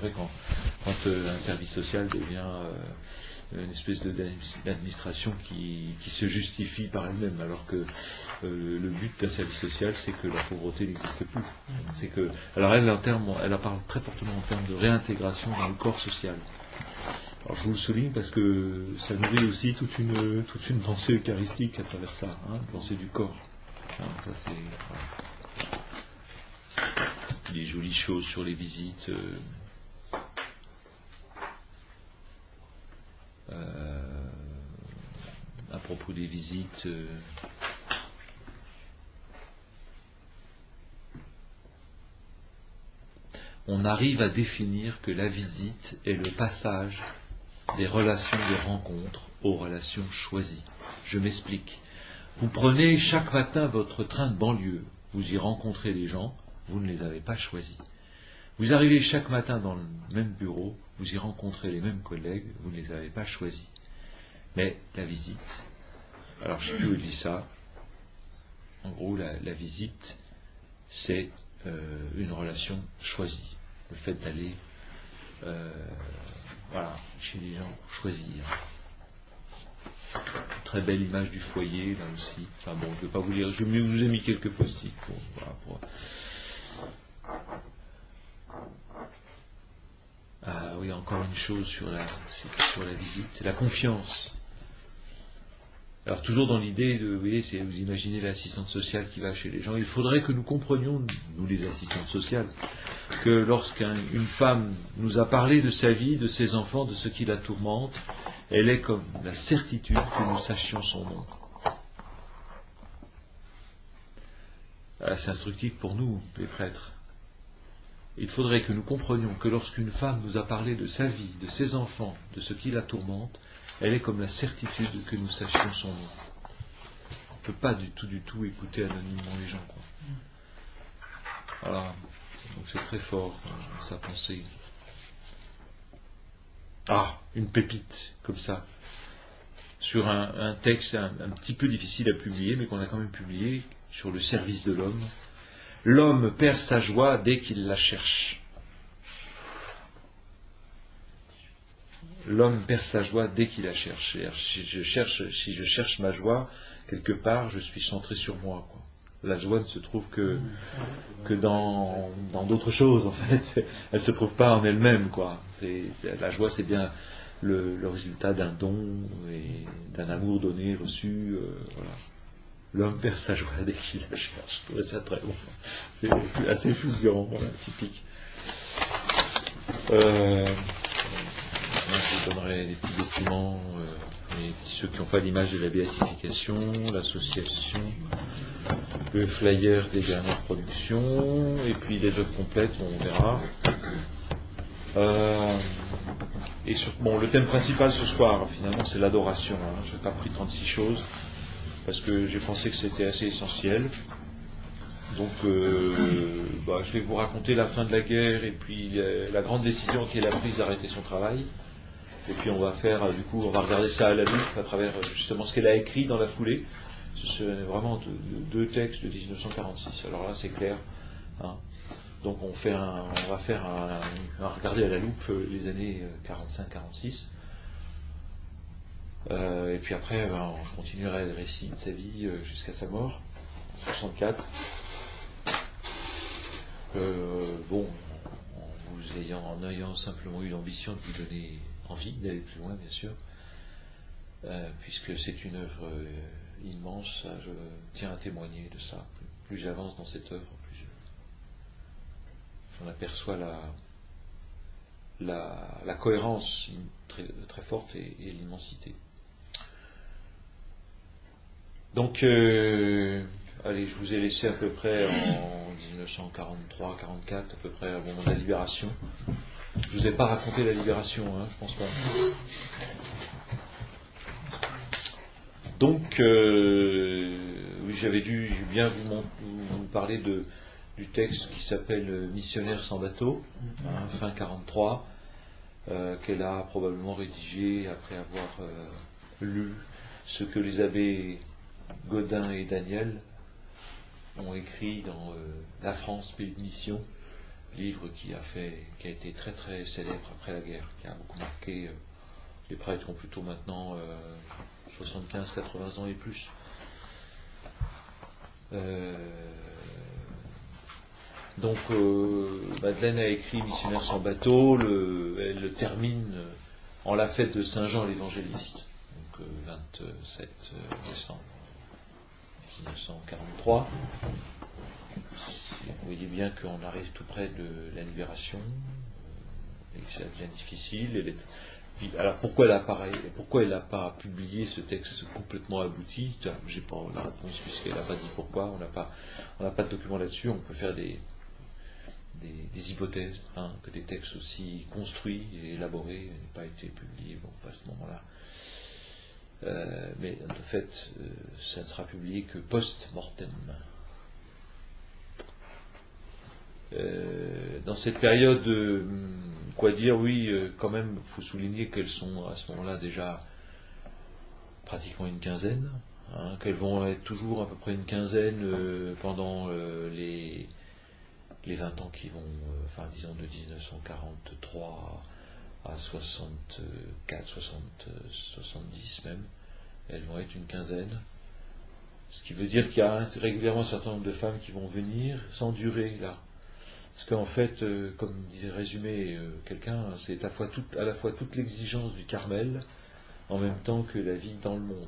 vrai quand un service social devient une espèce d'administration qui se justifie par elle-même, alors que le but d'un service social, c'est que la pauvreté n'existe plus. C'est que, alors elle parle très fortement en termes de réintégration dans le corps social. Alors je vous le souligne parce que ça nourrit aussi toute une pensée eucharistique à travers ça, une pensée du corps. Ça c'est des jolies choses sur les visites. À propos des visites, on arrive à définir que la visite est le passage des relations de rencontre aux relations choisies. Je m'explique. Vous prenez chaque matin votre train de banlieue, vous y rencontrez des gens, vous ne les avez pas choisis. Vous arrivez chaque matin dans le même bureau, vous y rencontrez les mêmes collègues, vous ne les avez pas choisis. Mais la visite, alors je ne sais plus où il dit ça, en gros la visite, c'est une relation choisie. Le fait d'aller chez les gens choisir. Très belle image du foyer là aussi. Enfin bon, je ne vais pas vous lire, je vous ai mis quelques post-it pour Ah oui, encore une chose sur la visite, c'est la confiance. Alors toujours dans l'idée de, vous voyez, vous imaginez l'assistante sociale qui va chez les gens, il faudrait que nous comprenions, nous les assistantes sociales, que lorsqu'une femme nous a parlé de sa vie, de ses enfants, de ce qui la tourmente, elle est comme la certitude que nous sachions son nom. C'est instructif pour nous, les prêtres. Il faudrait que nous comprenions que lorsqu'une femme nous a parlé de sa vie, de ses enfants, de ce qui la tourmente, elle est comme la certitude que nous sachions son nom. On ne peut pas du tout écouter anonymement les gens, quoi. Voilà. Donc c'est très fort, sa pensée. Une pépite, comme ça. Sur un texte un petit peu difficile à publier, mais qu'on a quand même publié, sur le service de l'homme. L'homme perd sa joie dès qu'il la cherche. L'homme perd sa joie dès qu'il la cherche. Si je cherche ma joie, quelque part, je suis centré sur moi, quoi. La joie ne se trouve que dans d'autres choses, en fait. Elle ne se trouve pas en elle-même, quoi. La joie, c'est bien le résultat d'un don et d'un amour donné, reçu. Voilà. L'homme perd sa joie dès qu'il la cherche. Je trouvais ça très bon. C'est assez fulgurant, voilà, typique. Je vous donnerai des petits documents, ceux qui n'ont pas l'image de la béatification, l'association, le flyer des dernières productions, et puis les œuvres complètes, on verra. Le thème principal ce soir, finalement, c'est l'adoration. Je n'ai pas pris 36 choses, parce que j'ai pensé que c'était assez essentiel. Donc, je vais vous raconter la fin de la guerre, et puis la grande décision qu'elle a prise d'arrêter son travail. Et puis on va regarder ça à la loupe à travers justement ce qu'elle a écrit dans la foulée. Ce sont vraiment deux textes de 1946. Alors là, c'est clair. Donc on va regarder à la loupe les années 45-46. Et puis après, je continuerai le récit de sa vie jusqu'à sa mort, en 64. En ayant simplement eu l'ambition de vous donner envie d'aller plus loin, bien sûr, puisque c'est une œuvre immense, je tiens à témoigner de ça. Plus j'avance dans cette œuvre, plus j'en aperçois la cohérence très, très forte et l'immensité. Donc, je vous ai laissé à peu près en 1943-44, à peu près au moment de la libération. Je ne vous ai pas raconté la libération, je pense pas. Donc, j'avais dû bien vous parler du texte qui s'appelle Missionnaire sans bateau, fin 43, qu'elle a probablement rédigé après avoir lu ce que les abbés Godin et Daniel ont écrit dans La France, pays de mission, livre qui a été très très célèbre après la guerre, qui a beaucoup marqué les prêtres qui ont plutôt maintenant 75-80 ans et plus. Donc Madeleine a écrit Missionnaire sans bateau, elle le termine en la fête de Saint Jean l'Évangéliste, donc 27 décembre 1943. Vous voyez bien qu'on arrive tout près de la libération et que ça devient difficile. Alors pourquoi elle n'a pas publié ce texte complètement abouti? J'ai pas la réponse puisqu'elle n'a pas dit pourquoi. On n'a pas de document là-dessus. On peut faire des hypothèses, que des textes aussi construits et élaborés n'aient pas été publiés à ce moment-là. Mais de fait, ça ne sera publié que post-mortem. Dans cette période, quoi dire, oui, quand même, il faut souligner qu'elles sont à ce moment-là déjà pratiquement une quinzaine, qu'elles vont être toujours à peu près une quinzaine pendant les 20 ans qui vont, disons de 1943 à 64, 70 même, elles vont être une quinzaine. Ce qui veut dire qu'il y a régulièrement un certain nombre de femmes qui vont venir sans durée là. Parce qu'en fait, comme dit résumé quelqu'un, c'est à la fois toute l'exigence du Carmel, en même temps que la vie dans le monde.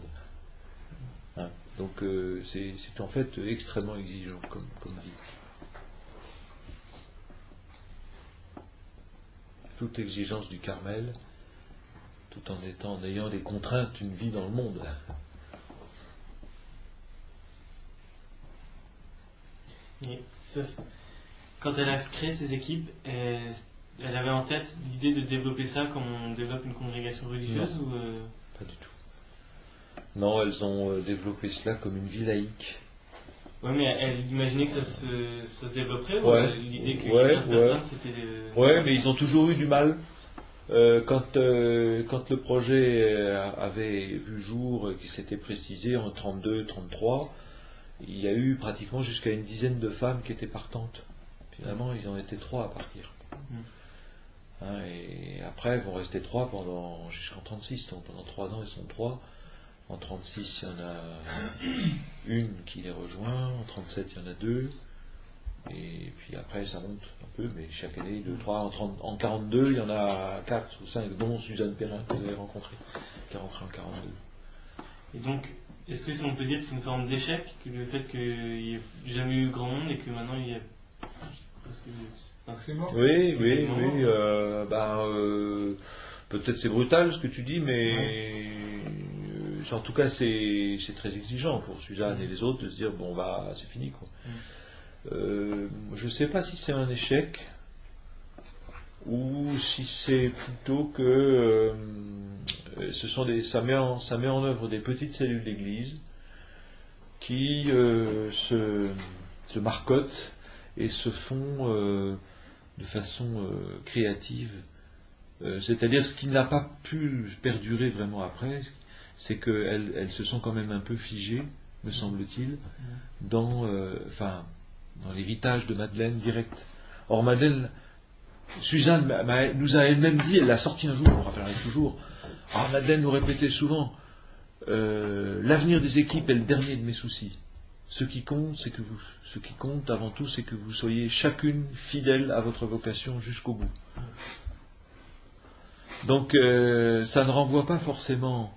Donc c'est en fait extrêmement exigeant comme vie. Toute exigence du Carmel, tout en ayant des contraintes d'une vie dans le monde. Et ça, quand elle a créé ces équipes, elle avait en tête l'idée de développer ça comme on développe une congrégation religieuse ou Pas du tout. Non, elles ont développé cela comme une vie laïque. Oui, mais elle imaginait que ça se développerait ou l'idée que 15 personnes c'était... Ouais, mais ils ont toujours eu du mal. Quand le projet avait vu jour, qui s'était précisé en 32-33, il y a eu pratiquement jusqu'à une dizaine de femmes qui étaient partantes. Finalement, ils en étaient 3 à partir. Et après, ils vont rester 3 jusqu'en 36. Donc pendant 3 ans, ils sont 3. En 36, il y en a une qui les rejoint. En 37, il y en a 2. Et puis après, ça monte un peu, mais chaque année, 2, 3. En 42, il y en a 4 ou 5, dont Suzanne Perrin, que vous avez rencontrée, qui est rentrée en 42. Et donc, est-ce que on peut dire que c'est une forme d'échec, que le fait qu'il n'y ait jamais eu grand monde et que maintenant il y a... Oui. Peut-être c'est brutal ce que tu dis, mais en tout cas c'est très exigeant pour Suzanne et les autres de se dire bon c'est fini quoi. Je ne sais pas si c'est un échec ou si c'est plutôt que ça met en œuvre des petites cellules d'église qui se marcotent et se font de façon créative. C'est-à-dire ce qui n'a pas pu perdurer vraiment après, c'est qu'elles se sont quand même un peu figées, me semble-t-il, dans l'héritage de Madeleine direct. Or Madeleine, Suzanne nous a elle-même dit, elle l'a sorti un jour, on rappellerai toujours, Madeleine nous répétait souvent, l'avenir des équipes est le dernier de mes soucis. Ce qui compte avant tout, c'est que vous soyez chacune fidèle à votre vocation jusqu'au bout. Donc ça ne renvoie pas forcément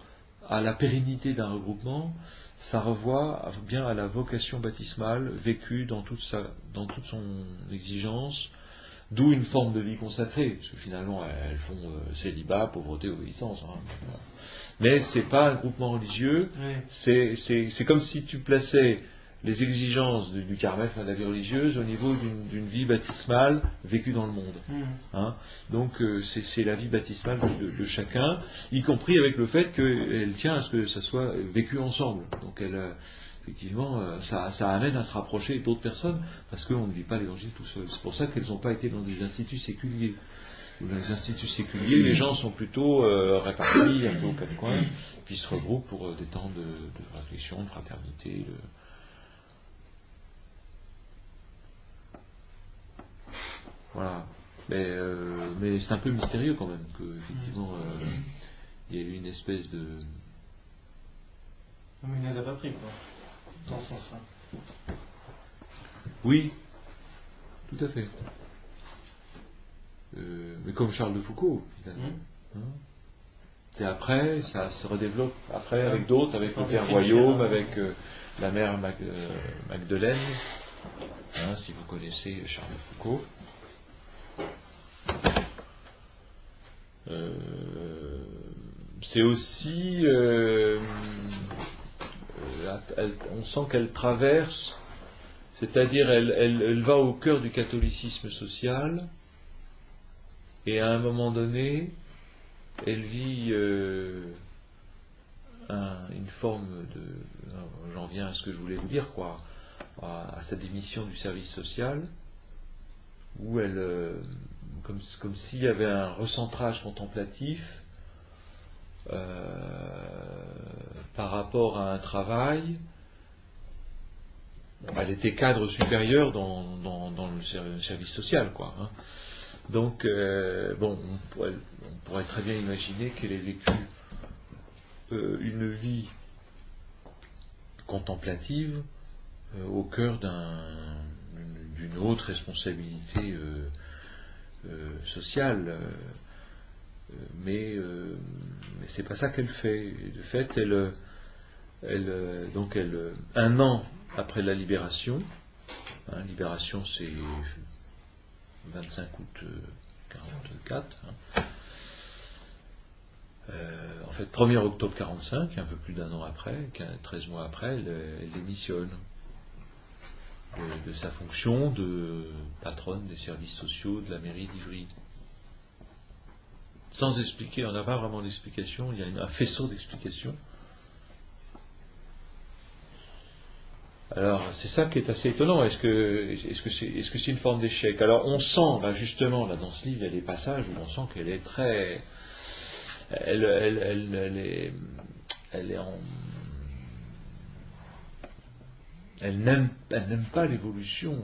à la pérennité d'un regroupement, ça renvoie bien à la vocation baptismale vécue dans toute son exigence, d'où une forme de vie consacrée, parce que finalement elles font célibat, pauvreté, obéissance. Mais c'est pas un groupement religieux, c'est comme si tu plaçais les exigences du Carmel, de la vie religieuse, au niveau d'une vie baptismale vécue dans le monde. Donc c'est la vie baptismale de chacun, y compris avec le fait qu'elle tient à ce que ça soit vécu ensemble. Donc effectivement, ça amène à se rapprocher d'autres personnes, parce qu'on ne vit pas l'évangile tout seul. C'est pour ça qu'elles n'ont pas été dans des instituts séculiers. Dans les instituts séculiers, les gens sont plutôt répartis un peu aux quatre coins, puis se regroupent pour des temps de réflexion, de fraternité, Voilà. Mais c'est un peu mystérieux quand même que effectivement il y a eu une espèce de. Non, mais il ne les a pas pris, quoi. Dans ce sens-là. Oui, tout à fait. Mais comme Charles de Foucault, finalement. C'est après, ça se redéveloppe après avec d'autres, avec le Père Royaume, avec la mère Magdeleine, si vous connaissez Charles de Foucault. C'est aussi, on sent qu'elle traverse, c'est-à-dire elle va au cœur du catholicisme social, et à un moment donné, elle vit une forme de... J'en viens à ce que je voulais vous dire, quoi, à sa démission du service social, où elle, comme s'il y avait un recentrage contemplatif par rapport à un travail. Elle était cadre supérieur dans le service social, quoi. Donc, on pourrait très bien imaginer qu'elle ait vécu une vie contemplative au cœur d'une haute responsabilité sociale, mais c'est pas ça qu'elle fait. De fait, un an après la libération, libération c'est 25 août 1944. En fait, 1er octobre 1945, un peu plus d'un an après, 13 mois après, elle démissionne de sa fonction de patronne des services sociaux de la mairie d'Ivry. Sans expliquer, on n'a pas vraiment d'explication, il y a un faisceau d'explications. Alors, c'est ça qui est assez étonnant. Est-ce que c'est une forme d'échec? Alors, on sent, justement, là, dans ce livre, il y a des passages où on sent qu'elle est très... Elle n'aime pas l'évolution.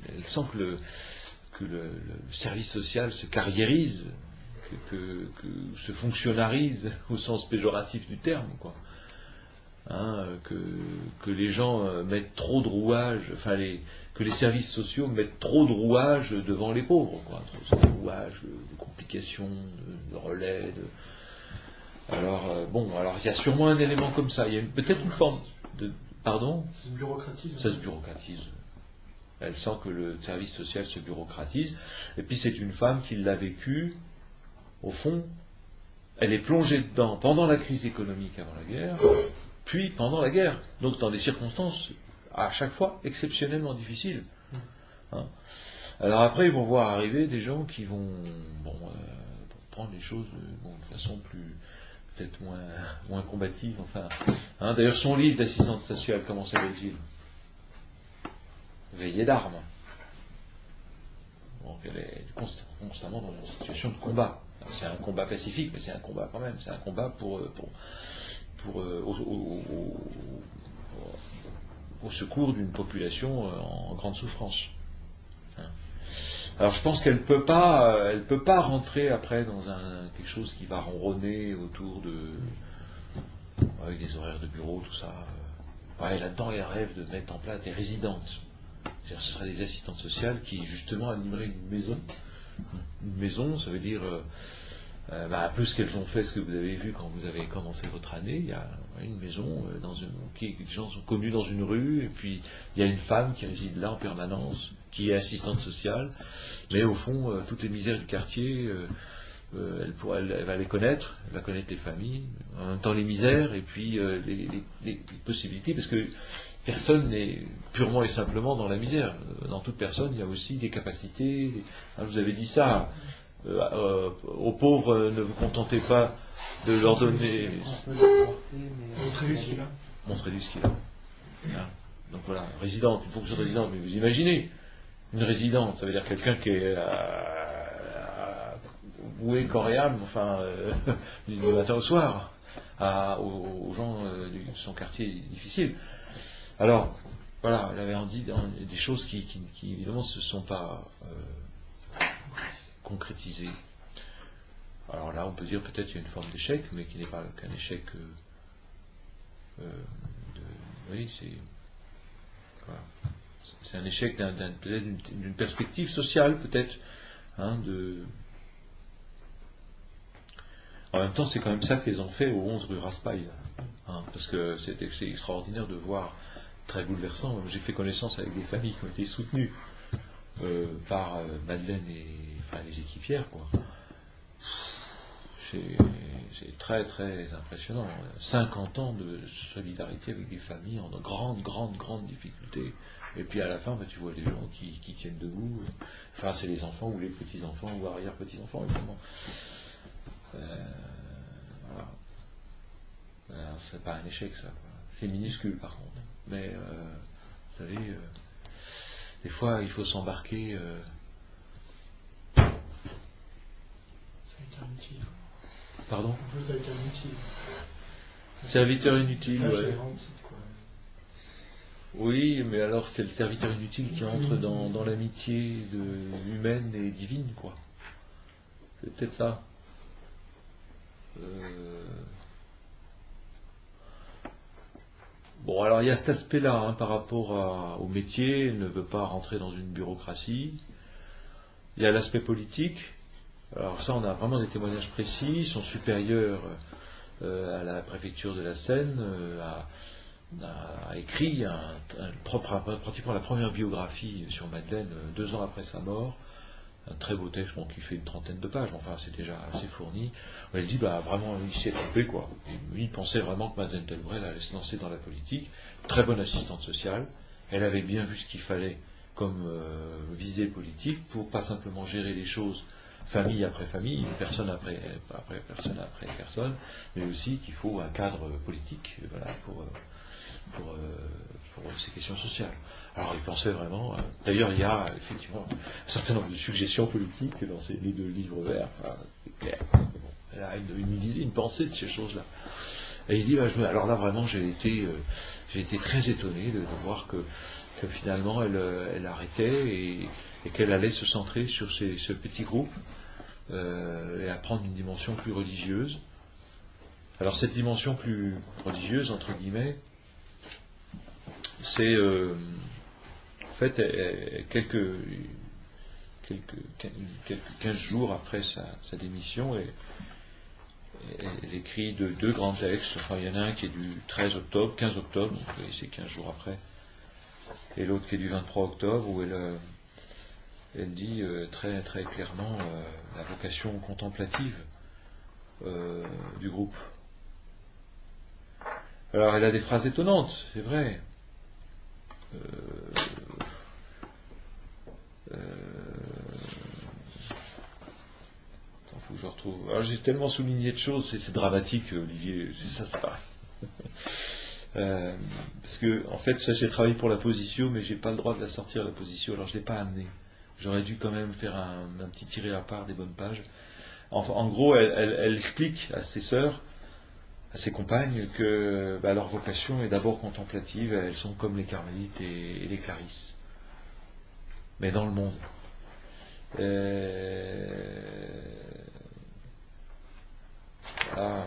Elle sent que le service social se carriérise, que se fonctionnarise au sens péjoratif du terme, quoi. Que les gens mettent trop de rouages, que les services sociaux mettent trop de rouages devant les pauvres, quoi. Trop de rouages, de complications, de relais. Alors il y a sûrement un élément comme ça. Il y a peut-être une forme de... Pardon ? Ça se bureaucratise. Ça se bureaucratise. Elle sent que le service social se bureaucratise. Et puis c'est une femme qui l'a vécu, au fond, elle est plongée dedans pendant la crise économique avant la guerre, puis pendant la guerre. Donc dans des circonstances, à chaque fois, exceptionnellement difficiles. Alors après, ils vont voir arriver des gens qui vont prendre les choses de façon peut-être moins combative. D'ailleurs, son livre d'assistante sociale, comment s'appelle-t-il ? Veillée d'armes. Donc elle est constamment dans une situation de combat. C'est un combat pacifique, mais c'est un combat quand même. C'est un combat au secours d'une population en grande souffrance. Alors je pense qu'elle peut pas rentrer après dans quelque chose qui va ronronner autour avec des horaires de bureau, tout ça. Là-dedans, elle rêve de mettre en place des résidentes. Ce seraient des assistantes sociales qui justement animeraient une maison. Une maison, ça veut dire un peu ce qu'elles ont fait, ce que vous avez vu quand vous avez commencé votre année. Il y a une maison les gens sont connus dans une rue, et puis il y a une femme qui réside là en permanence, qui est assistante sociale, mais au fond, toutes les misères du quartier, elle va les connaître, elle va connaître les familles, en même temps les misères, et puis les possibilités, parce que personne n'est purement et simplement dans la misère. Dans toute personne, il y a aussi des capacités. Je vous avais dit ça. Aux pauvres, ne vous contentez pas de leur donner. Montrez-lui ce qu'il a. Montrez-lui ce qu'il a. Donc voilà, résidente, une fonction de résidente. Mais vous imaginez, une résidente, ça veut dire quelqu'un qui est voué corps et âme, du matin au soir, aux gens de son quartier difficile. Alors, voilà, elle avait dit des choses qui évidemment ne se sont pas concrétisé. Alors là, on peut dire peut-être qu'il y a une forme d'échec, mais qui n'est pas qu'un échec. Oui, voilà. C'est un échec peut-être d'une perspective sociale, peut-être. Hein, En même temps, c'est quand même ça qu'ils ont fait au 11 rue Raspail. Hein, parce que c'est extraordinaire de voir, très bouleversant. J'ai fait connaissance avec des familles qui ont été soutenues par Madeleine et les équipières, quoi. C'est très très impressionnant. 50 ans de solidarité avec des familles en grande difficulté. Et puis à la fin, tu vois les gens qui tiennent debout. Enfin, c'est les enfants ou les petits-enfants ou arrière-petits-enfants, évidemment. Voilà. Alors, c'est pas un échec, ça, quoi. C'est minuscule, par contre. Mais, vous savez, des fois, il faut s'embarquer. Pardon ? Ça a été inutile. Serviteur inutile, ouais. Quoi. Oui, mais alors c'est le serviteur inutile qui entre dans l'amitié humaine et divine, quoi. C'est peut-être ça. Bon, alors il y a cet aspect-là, hein, par rapport au métier, il ne veut pas rentrer dans une bureaucratie. Il y a l'aspect politique. Alors ça, on a vraiment des témoignages précis. Son supérieur à la préfecture de la Seine a écrit pratiquement la première biographie sur Madeleine 2 ans après sa mort. Un très beau texte qui fait une 30aine de pages, enfin c'est déjà assez fourni. Elle dit vraiment il s'est trompé, quoi. Il pensait vraiment que Madeleine Delbrel allait se lancer dans la politique. Très bonne assistante sociale. Elle avait bien vu ce qu'il fallait comme visée politique pour pas simplement gérer les choses famille après famille, personne après personne, mais aussi qu'il faut un cadre politique, voilà, pour ces questions sociales. Alors il pensait vraiment. D'ailleurs, il y a effectivement un certain nombre de suggestions politiques dans les 2 livres verts. Enfin, c'est clair. Bon, elle a une pensée de ces choses-là. Et il dit alors là vraiment j'ai été très étonné de voir que finalement elle arrêtait et qu'elle allait se centrer sur ce petit groupe et à prendre une dimension plus religieuse. Alors cette dimension plus religieuse, entre guillemets, c'est en fait quelques 15 jours après sa démission, elle écrit 2 grands textes. Enfin, il y en a un qui est du 15 octobre, donc c'est 15 jours après, et l'autre qui est du 23 octobre, où elle dit très très clairement la vocation contemplative du groupe. Alors elle a des phrases étonnantes, c'est vrai. Faut que je retrouve. Alors j'ai tellement souligné de choses, c'est dramatique, Olivier, c'est pareil. Parce que en fait, j'ai travaillé pour la position, mais j'ai pas le droit de la sortir la position, alors je l'ai pas amenée. J'aurais dû quand même faire un petit tiré à part des bonnes pages. En gros, elle explique à ses sœurs, à ses compagnes, que leur vocation est d'abord contemplative. Elles sont comme les carmélites et les clarisses, mais dans le monde. Voilà.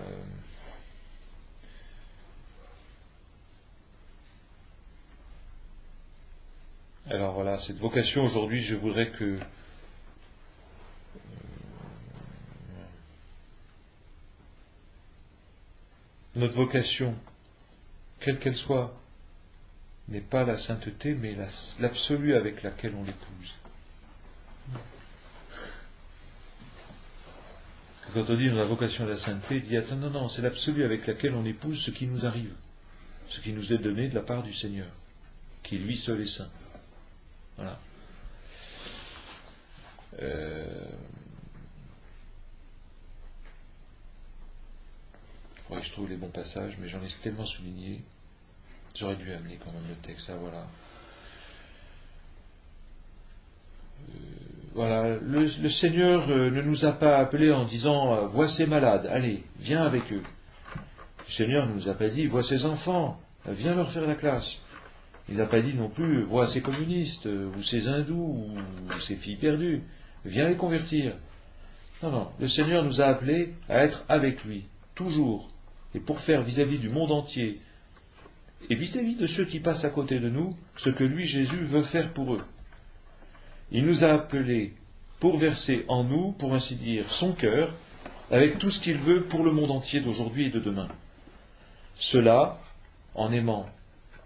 Alors voilà, cette vocation aujourd'hui, je voudrais que notre vocation, quelle qu'elle soit, n'est pas la sainteté, mais l'absolu avec laquelle on l'épouse. Quand on dit la vocation à la sainteté, il dit attends, non, c'est l'absolu avec laquelle on épouse ce qui nous arrive, ce qui nous est donné de la part du Seigneur, qui lui seul est saint. Voilà. Il faudrait que je trouve les bons passages, mais j'en ai tellement souligné. J'aurais dû amener quand même le texte. Ça, voilà. Voilà. Le Seigneur ne nous a pas appelés en disant vois ces malades, allez, viens avec eux. Le Seigneur ne nous a pas dit vois ces enfants, viens leur faire la classe. Il n'a pas dit non plus vois ces communistes, ou ces hindous, ou ces filles perdues, viens les convertir. Non, non. Le Seigneur nous a appelés à être avec lui, toujours, et pour faire vis-à-vis du monde entier, et vis-à-vis de ceux qui passent à côté de nous, ce que lui, Jésus, veut faire pour eux. Il nous a appelés pour verser en nous, pour ainsi dire, son cœur, avec tout ce qu'il veut pour le monde entier d'aujourd'hui et de demain. Cela en aimant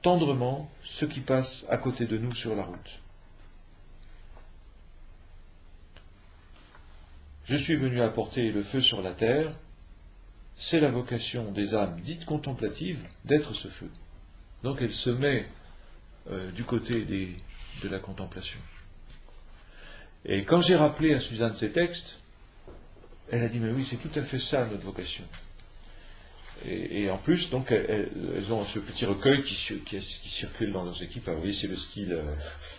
tendrement ceux qui passent à côté de nous sur la route. Je suis venu apporter le feu sur la terre, c'est la vocation des âmes dites contemplatives d'être ce feu. Donc elle se met du côté de la contemplation. Et quand j'ai rappelé à Suzanne ces textes, elle a dit, mais oui, c'est tout à fait ça notre vocation. Et en plus, donc, elles ont ce petit recueil qui circule dans nos équipes. Alors, oui, c'est le style,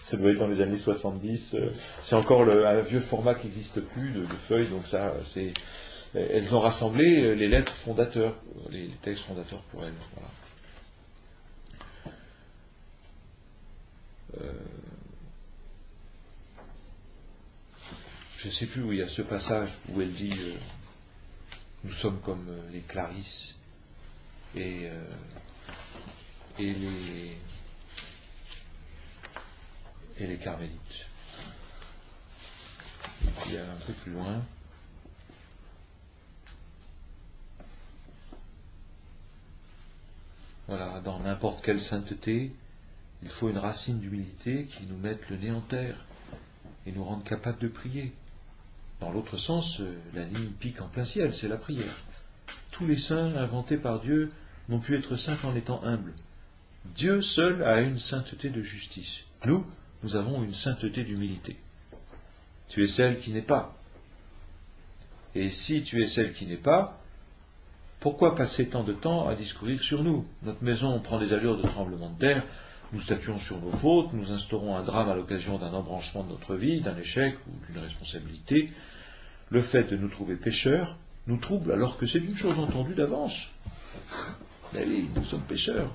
ça doit être dans les années 70. C'est encore un vieux format qui n'existe plus de feuilles. Donc ça, elles ont rassemblé les lettres fondateurs, les textes fondateurs pour elles. Voilà. Je ne sais plus où il y a ce passage où elle dit nous sommes comme les Clarisses et les Carmélites. Et puis un peu plus loin, voilà, dans n'importe quelle sainteté, il faut une racine d'humilité qui nous mette le nez en terre et nous rende capables de prier. Dans l'autre sens, la ligne pique en plein ciel, c'est la prière. Tous les saints inventés par Dieu n'ont pu être saints qu'en étant humbles. Dieu seul a une sainteté de justice. Nous avons une sainteté d'humilité. Tu es celle qui n'est pas. Et si tu es celle qui n'est pas, pourquoi passer tant de temps à discourir sur nous? Notre maison prend des allures de tremblement de terre, nous statuons sur nos fautes, nous instaurons un drame à l'occasion d'un embranchement de notre vie, d'un échec ou d'une responsabilité. Le fait de nous trouver pécheurs nous trouble alors que c'est une chose entendue d'avance. Mais oui, nous sommes pécheurs.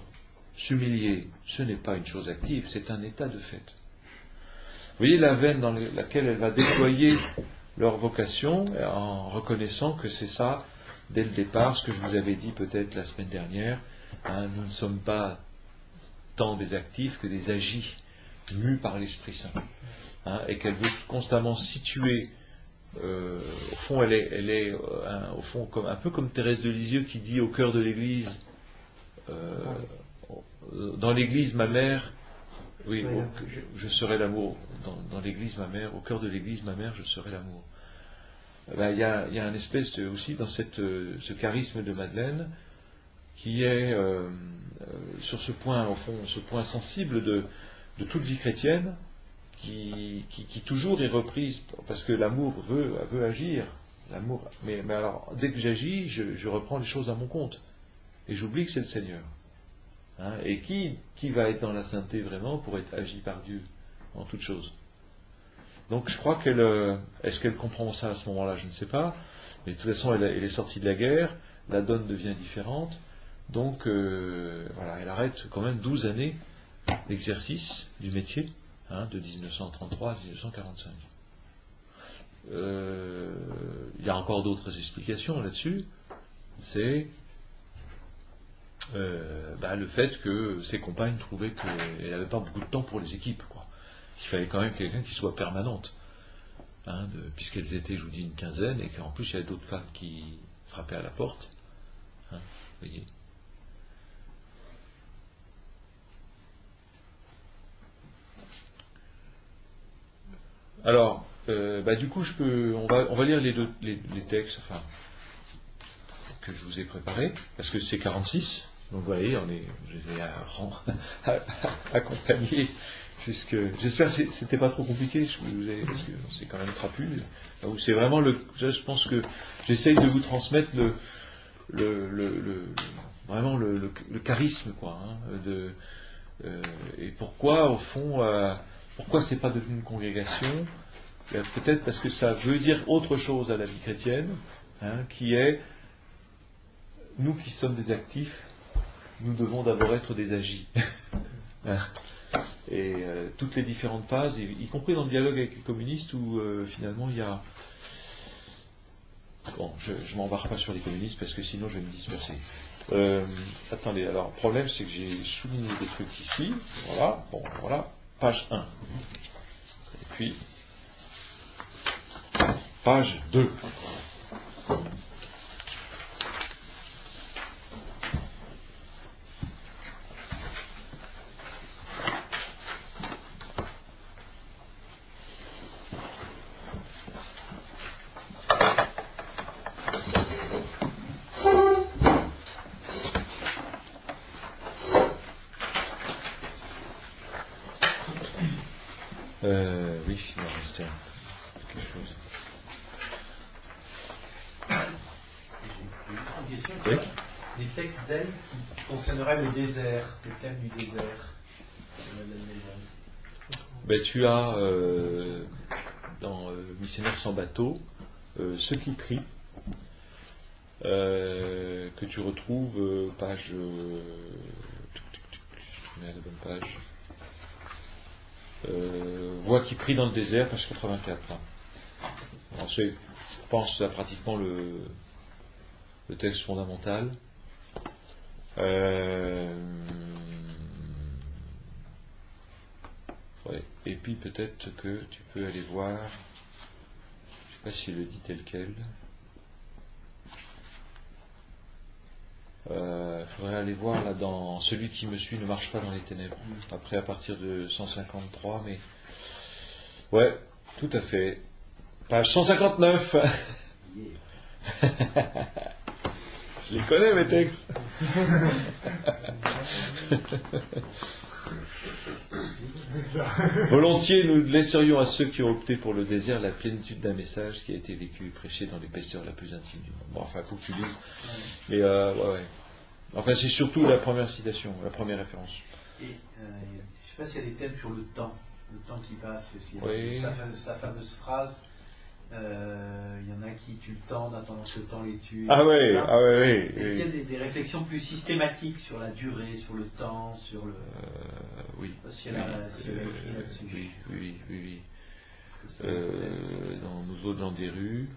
S'humilier, ce n'est pas une chose active, c'est un état de fait. Vous voyez la veine dans laquelle elle va déployer leur vocation en reconnaissant que c'est ça, dès le départ, ce que je vous avais dit peut-être la semaine dernière, nous ne sommes pas tant des actifs que des agis mus par l'Esprit Saint. Et qu'elle veut constamment situer, au fond, elle est au fond, un peu comme Thérèse de Lisieux qui dit au cœur de l'Église, dans l'Église ma mère, oui, je serai l'amour. Dans l'Église ma mère, au cœur de l'Église ma mère, je serai l'amour. Il y a une espèce aussi dans ce charisme de Madeleine qui est sur ce point, au fond, ce point sensible de toute vie chrétienne, qui toujours est reprise, parce que l'amour veut agir. L'amour, mais alors, dès que j'agis, je reprends les choses à mon compte. Et j'oublie que c'est le Seigneur. Et qui va être dans la sainteté vraiment pour être agi par Dieu en toute chose? Donc je crois est-ce qu'elle comprend ça à ce moment-là? Je ne sais pas. Mais de toute façon, elle est sortie de la guerre, la donne devient différente. Donc, voilà, elle arrête quand même 12 années d'exercice du métier, de 1933 à 1945. Il y a encore d'autres explications là-dessus. C'est le fait que ses compagnes trouvaient qu'elle n'avait pas beaucoup de temps pour les équipes, quoi. Il fallait quand même quelqu'un qui soit permanente, puisqu'elles étaient, je vous dis, une quinzaine, et qu'en plus il y avait d'autres femmes qui frappaient à la porte. Vous voyez. Alors, du coup, on va lire les textes, que je vous ai préparés, parce que c'est 46. Donc, vous voyez, je les ai accompagnés jusque. J'espère que c'était pas trop compliqué, parce que c'est quand même trapu. C'est vraiment je pense que j'essaye de vous transmettre vraiment le charisme, quoi. Et pourquoi, au fond, pourquoi c'est pas devenu une congrégation? Peut-être parce que ça veut dire autre chose à la vie chrétienne, qui est nous qui sommes des actifs, nous devons d'abord être des agis. Et toutes les différentes phases, y compris dans le dialogue avec les communistes, où finalement il y a Bon, je m'embarque pas sur les communistes parce que sinon je vais me disperser. Attendez, alors le problème c'est que j'ai souligné des trucs ici. Voilà, bon, voilà, page 1. Et puis, page 2. Oui, il va rester quelque chose. Une question. Oui. Des textes d'elle qui concerneraient le désert, le thème du désert. Ben, tu as dans Missionnaire sans bateau ceux qui prient, que tu retrouves page. Je te mets à la bonne page. Voix qui prie dans le désert, page 84. Alors, je pense que c'est pratiquement le texte fondamental. Ouais. Et puis peut-être que tu peux aller voir, je ne sais pas s'il le dit tel quel. Faudrait aller voir là dans Celui qui me suit ne marche pas dans les ténèbres. Après à partir de 153, mais ouais, tout à fait. Page 159. Je les connais mes textes. Volontiers nous laisserions à ceux qui ont opté pour le désert la plénitude d'un message qui a été vécu et prêché dans l'épaisseur la plus intime du monde. Bon, enfin, il faut que tu lises. Mais ouais. Enfin, c'est surtout la première citation, la première référence. Et je ne sais pas s'il y a des thèmes sur le temps qui passe. Oui. Sa fameuse phrase. Il y en a qui tuent le temps, d'attendre que le temps les tue. Ah ouais. Est-ce qu'il y a des réflections plus systématiques sur la durée, sur le temps, sur le. Oui. Je sais pas si elle a écrit là-dessus. Oui. Dans Nous autres gens des rues.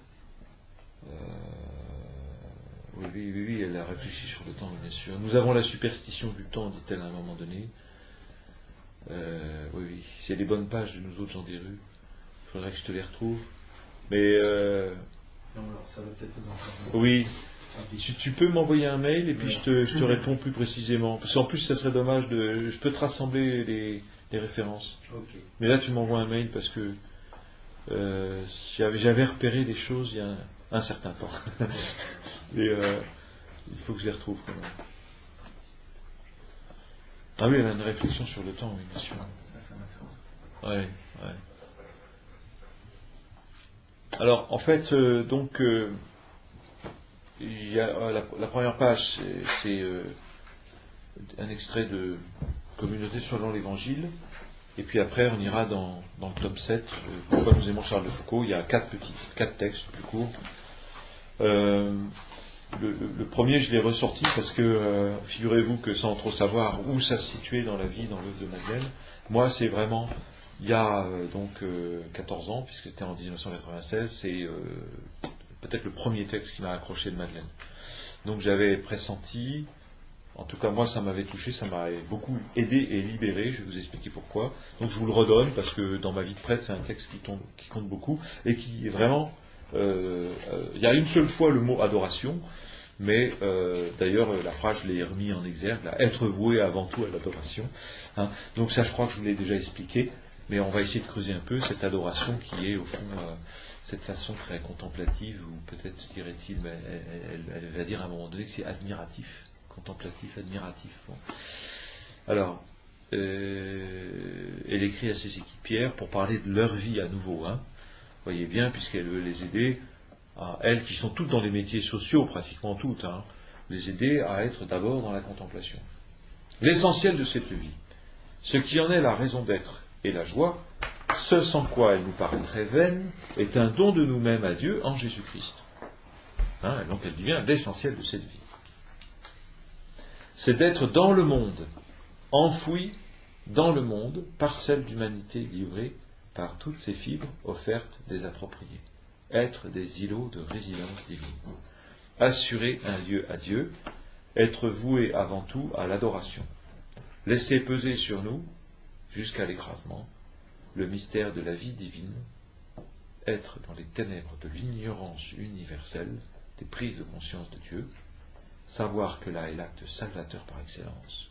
Oui, elle a réfléchi sur le temps, bien sûr. Nous avons la superstition du temps, dit-elle à un moment donné. Oui. S'il y a des bonnes pages de Nous autres gens des rues, il faudrait que je te les retrouve. Mais Non, alors ça va peut-être nous en faire. Oui. Tu peux m'envoyer un mail et puis je te réponds plus précisément. Parce qu'en plus, ça serait dommage de. Je peux te rassembler les références. Okay. Mais là, tu m'envoies un mail parce que j'avais repéré des choses il y a un certain temps. Mais il faut que je les retrouve quand même. Ah oui, elle a une réflexion sur le temps, oui, bien sûr. Ça m'intéresse. Ouais. Alors, en fait, il y a la première page, c'est un extrait de Communauté selon l'Évangile, et puis après on ira dans le tome 7, Pourquoi nous aimons Charles de Foucault. Il y a quatre textes plus courts. Le premier, je l'ai ressorti parce que figurez-vous que sans trop savoir où ça se situait dans la vie, dans l'œuvre de Madeleine, moi c'est vraiment il y a 14 ans, puisque c'était en 1996, c'est peut-être le premier texte qui m'a accroché de Madeleine. Donc j'avais pressenti, en tout cas moi ça m'avait touché, ça m'a beaucoup aidé et libéré, je vais vous expliquer pourquoi. Donc je vous le redonne parce que dans ma vie de prêtre c'est un texte qui compte beaucoup et qui est vraiment... il y a une seule fois le mot adoration, mais d'ailleurs la phrase je l'ai remis en exergue, là, être voué avant tout à l'adoration. Hein. Donc ça je crois que je vous l'ai déjà expliqué. Mais on va essayer de creuser un peu cette adoration qui est au fond cette façon très contemplative, ou peut-être dirait-il, mais elle va dire à un moment donné que c'est admiratif, contemplatif, admiratif. Bon. Alors, elle écrit à ses équipières pour parler de leur vie à nouveau. Hein. Vous voyez bien, puisqu'elle veut les aider, à elles qui sont toutes dans les métiers sociaux, pratiquement toutes, hein, les aider à être d'abord dans la contemplation. L'essentiel de cette vie, ce qui en est la raison d'être, et la joie, ce sans quoi elle nous paraîtrait vaine, est un don de nous-mêmes à Dieu en Jésus-Christ. Hein, donc elle dit bien l'essentiel de cette vie. C'est d'être dans le monde, enfoui dans le monde, parcelle d'humanité livrée par toutes ses fibres offertes désappropriées. être des îlots de résidence divine. Assurer un lieu à Dieu, être voué avant tout à l'adoration. Laisser peser sur nous, jusqu'à l'écrasement, le mystère de la vie divine, être dans les ténèbres de l'ignorance universelle, des prises de conscience de Dieu, savoir que là est l'acte salvateur par excellence,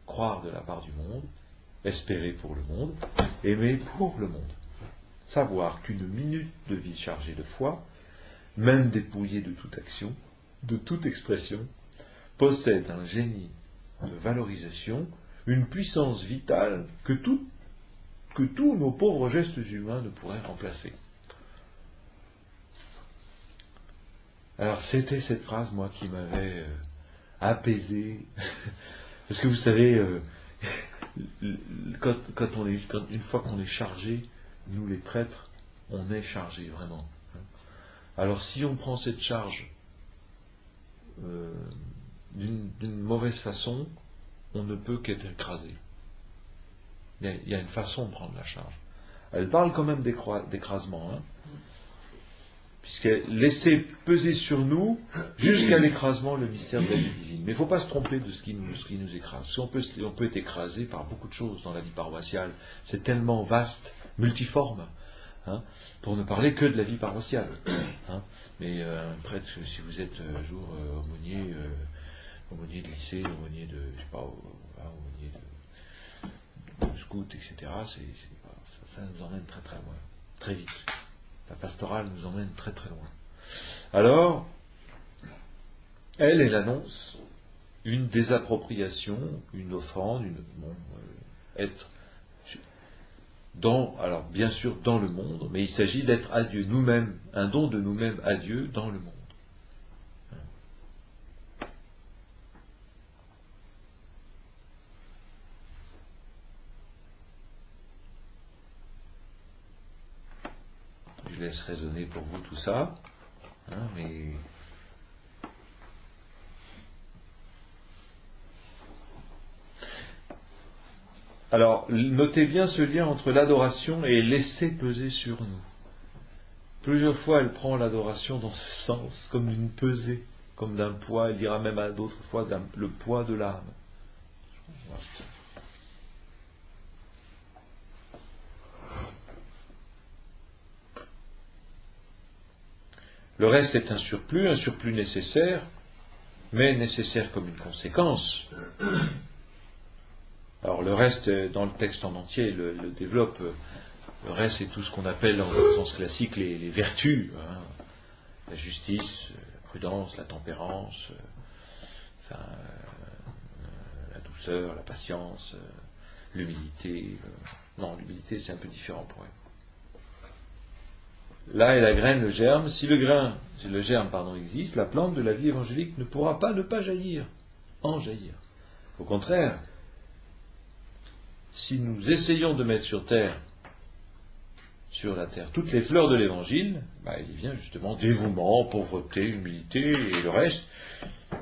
croire de la part du monde, espérer pour le monde, aimer pour le monde, savoir qu'une minute de vie chargée de foi, même dépouillée de toute action, de toute expression, possède un génie de valorisation, une puissance vitale que tous nos pauvres gestes humains ne pourraient remplacer. Alors c'était cette phrase, moi, qui m'avait apaisé, parce que vous savez, une fois qu'on est chargé, nous les prêtres, on est chargés vraiment. Alors si on prend cette charge d'une mauvaise façon, on ne peut qu'être écrasé. Il y a une façon de prendre la charge. Elle parle quand même d'écrasement, puisqu'elle laissait peser sur nous jusqu'à l'écrasement le mystère de la vie divine. Mais il ne faut pas se tromper de ce qui nous écrase. Parce qu'on peut être écrasé par beaucoup de choses dans la vie paroissiale. C'est tellement vaste, multiforme, pour ne parler que de la vie paroissiale. Mais un prêtre, si vous êtes un jour aumônier de lycée, aumônier de, je sais pas, aumônier de scout, etc., ça nous emmène très très loin, très vite. La pastorale nous emmène très très loin. Alors, elle annonce une désappropriation, une offrande, être alors bien sûr dans le monde, mais il s'agit d'être à Dieu nous-mêmes, un don de nous-mêmes à Dieu dans le monde. Je laisse résonner pour vous tout ça, mais alors notez bien ce lien entre l'adoration et laisser peser sur nous. Plusieurs fois elle prend l'adoration dans ce sens, comme d'une pesée, comme d'un poids. Elle dira même à d'autres fois le poids de l'âme. Voilà. Le reste est un surplus nécessaire, mais nécessaire comme une conséquence. Alors le reste, dans le texte en entier, le développe. Le reste, c'est tout ce qu'on appelle, en sens classique, les vertus. La justice, la prudence, la tempérance, la douceur, la patience, l'humilité. Non, l'humilité, c'est un peu différent pour elle. Là est la graine, le germe. Si le germe existe, la plante de la vie évangélique ne pourra pas ne pas en jaillir. Au contraire, si nous essayons de mettre sur la terre, toutes les fleurs de l'évangile, il vient justement dévouement, pauvreté, humilité et le reste.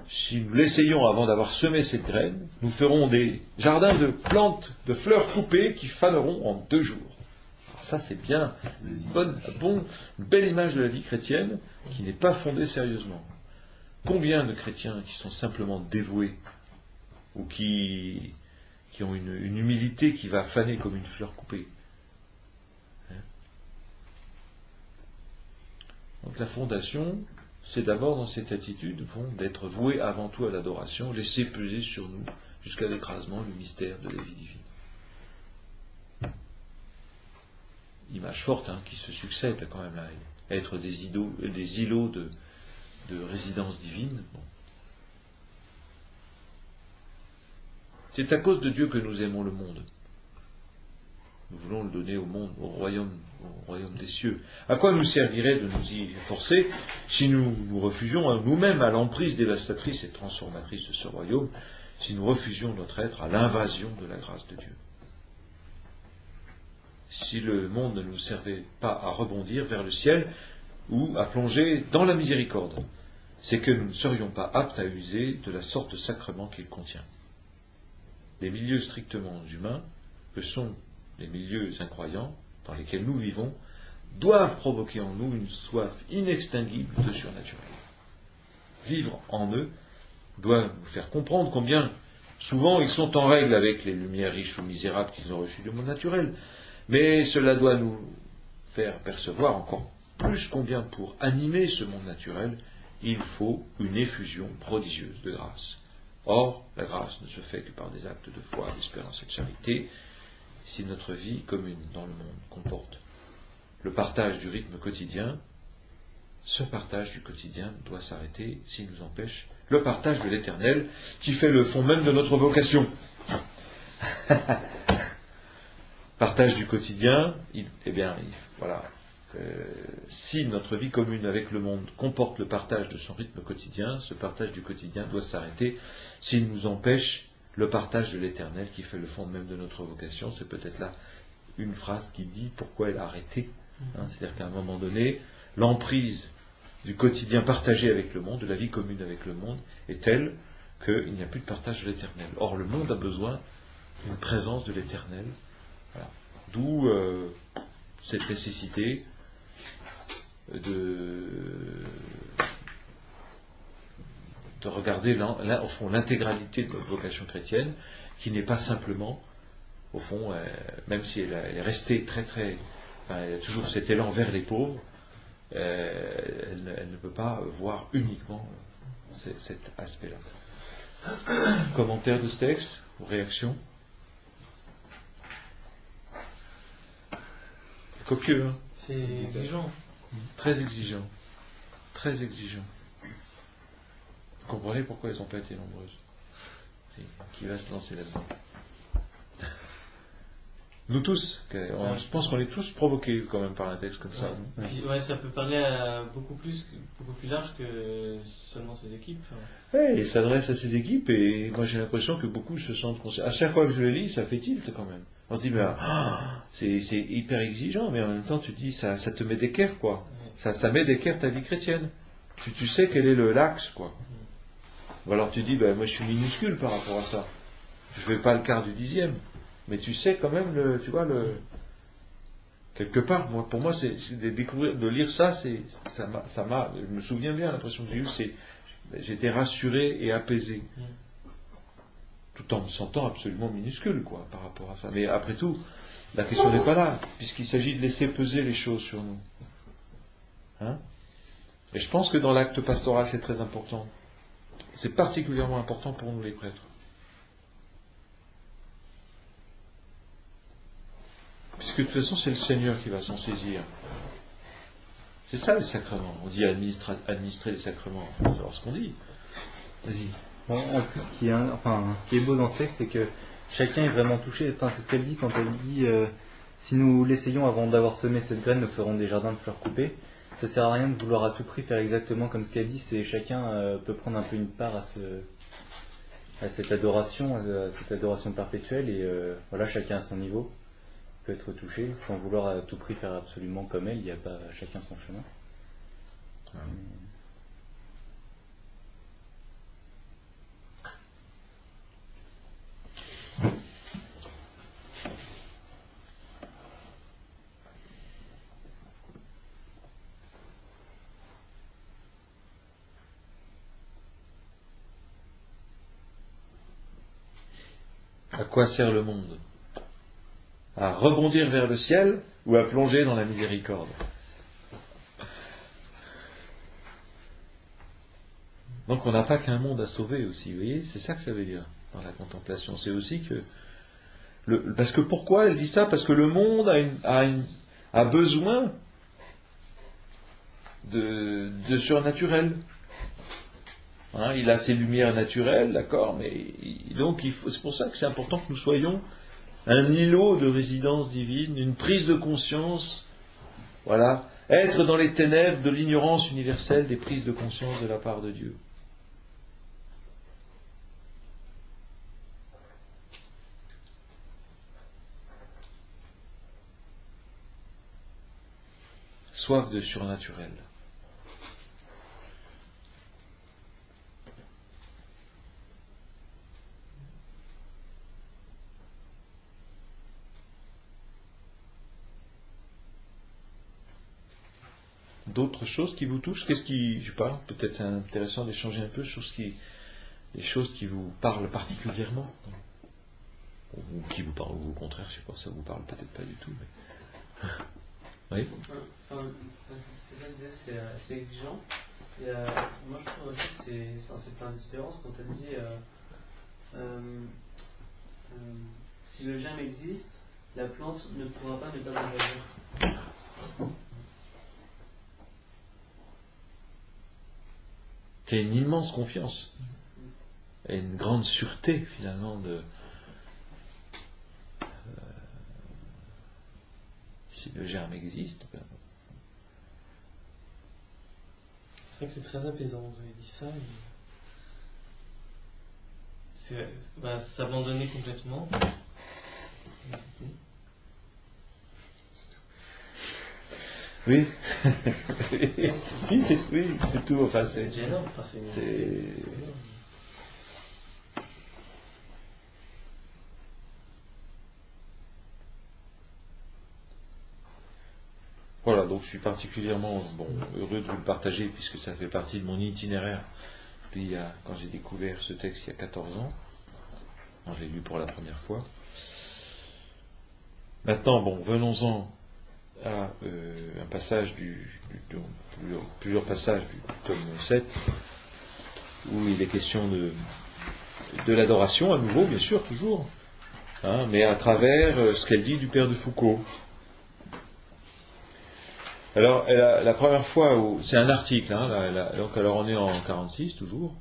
Si nous l'essayons avant d'avoir semé cette graine, nous ferons des jardins de plantes, de fleurs coupées qui faneront en 2 jours. Ça, c'est bien une belle image de la vie chrétienne qui n'est pas fondée sérieusement. Combien de chrétiens qui sont simplement dévoués ou qui ont une humilité qui va faner comme une fleur coupée. Donc la fondation, c'est d'abord dans cette attitude d'être voué avant tout à l'adoration, laisser peser sur nous jusqu'à l'écrasement le mystère de la vie divine. Image forte qui se succède quand même là, être des îlots de résidence divine. C'est à cause de Dieu que nous aimons le monde. Nous voulons le donner au monde, au royaume des cieux. À quoi nous servirait de nous y forcer si nous nous refusions nous-mêmes à l'emprise dévastatrice et transformatrice de ce royaume, si nous refusions notre être à l'invasion de la grâce de Dieu? Si le monde ne nous servait pas à rebondir vers le ciel ou à plonger dans la miséricorde, c'est que nous ne serions pas aptes à user de la sorte de sacrement qu'il contient. Les milieux strictement humains, que sont les milieux incroyants dans lesquels nous vivons, doivent provoquer en nous une soif inextinguible de surnaturel. Vivre en eux doit nous faire comprendre combien souvent ils sont en règle avec les lumières riches ou misérables qu'ils ont reçues du monde naturel, mais cela doit nous faire percevoir encore plus combien pour animer ce monde naturel, il faut une effusion prodigieuse de grâce. Or, la grâce ne se fait que par des actes de foi, d'espérance et de charité. Si notre vie commune dans le monde comporte le partage du rythme quotidien, ce partage du quotidien doit s'arrêter s'il nous empêche le partage de l'éternel qui fait le fond même de notre vocation. Partage du quotidien, voilà. Si notre vie commune avec le monde comporte le partage de son rythme quotidien, ce partage du quotidien doit s'arrêter s'il nous empêche le partage de l'éternel qui fait le fond même de notre vocation. C'est peut-être là une phrase qui dit pourquoi elle a arrêté. C'est-à-dire qu'à un moment donné, l'emprise du quotidien partagé avec le monde, de la vie commune avec le monde, est telle qu'il n'y a plus de partage de l'éternel. Or, le monde a besoin d'une présence de l'éternel. Voilà. D'où cette nécessité de regarder au fond l'intégralité de notre vocation chrétienne, qui n'est pas simplement, au fond, même si elle est restée elle a toujours cet élan vers les pauvres, elle ne peut pas voir uniquement cet aspect-là. Commentaire de ce texte ou réaction? C'est copieux, hein? C'est exigeant. Très exigeant. Très exigeant. Vous comprenez pourquoi elles n'ont pas été nombreuses? Qui va se lancer là-dedans? Nous tous, je pense qu'on est tous provoqués quand même par un texte comme ça. Puis, ça peut parler à beaucoup plus large que seulement ces équipes. Oui, il s'adresse à ces équipes et moi j'ai l'impression que beaucoup se sentent concernés. À chaque fois que je le lis, ça fait tilt quand même. On se dit, c'est hyper exigeant, mais en même temps tu te dis, ça te met d'équerre, quoi. Ça met d'équerre ta vie chrétienne. Tu sais quel est l'axe, quoi. Ou alors tu dis, moi je suis minuscule par rapport à ça. Je ne fais pas le quart du dixième. Mais tu sais quand même, quelque part, pour moi, de lire ça, je me souviens bien, l'impression que j'ai eue, j'étais rassuré et apaisé. Tout en me sentant absolument minuscule, quoi, par rapport à ça. Mais après tout, la question n'est pas là, puisqu'il s'agit de laisser peser les choses sur nous. Hein? Et je pense que dans l'acte pastoral, c'est très important. C'est particulièrement important pour nous, les prêtres. Puisque de toute façon, c'est le Seigneur qui va s'en saisir. C'est ça, les sacrements. On dit administrer les sacrements. Il faut savoir ce qu'on dit. Vas-y. Bon, en plus, ce qui est beau dans ce texte, c'est que chacun est vraiment touché. Enfin, c'est ce qu'elle dit quand elle dit si nous l'essayons avant d'avoir semé cette graine, nous ferons des jardins de fleurs coupées. Ça sert à rien de vouloir à tout prix faire exactement comme ce qu'elle dit. C'est chacun peut prendre un peu une part à cette adoration perpétuelle. Et voilà, chacun à son niveau peut être touché sans vouloir à tout prix faire absolument comme elle. Il n'y a pas chacun son chemin. À quoi sert le monde? À rebondir vers le ciel ou à plonger dans la miséricorde? Donc on n'a pas qu'un monde à sauver aussi, vous voyez, c'est ça que ça veut dire dans la contemplation. C'est aussi que parce que pourquoi elle dit ça? Parce que le monde a besoin de surnaturel. Hein, il a ses lumières naturelles, d'accord, mais donc c'est pour ça que c'est important que nous soyons un îlot de résidence divine, une prise de conscience, voilà, être dans les ténèbres de l'ignorance universelle des prises de conscience de la part de Dieu. Soif de surnaturel. d'autres choses qui vous touchent? Qu'est-ce qui, je sais pas, peut-être c'est intéressant d'échanger un peu sur les choses qui vous parlent particulièrement, ou qui vous parlent, ou au contraire, je sais pas, ça vous parle peut-être pas du tout, mais... Oui. C'est ça que je disais, c'est assez exigeant. Et, moi, je trouve aussi que c'est plein d'espérance quand elle dit si le germe existe, la plante ne pourra pas ne pas agir. C'est une immense confiance et une grande sûreté finalement de si le germe existe. C'est vrai que c'est très apaisant, vous avez dit ça. C'est s'abandonner complètement. Oui. Si, c'est tout. Enfin, c'est énorme. Enfin, c'est énorme. Voilà, donc je suis particulièrement heureux de vous le partager puisque ça fait partie de mon itinéraire. Puis, quand j'ai découvert ce texte il y a 14 ans, quand je l'ai lu pour la première fois. Maintenant, venons-en à un passage plusieurs passages du tome 7 où il est question de l'adoration à nouveau, bien sûr, toujours, mais à travers ce qu'elle dit du père de Foucault. Alors, la première fois c'est un article, donc alors on est en 46 toujours.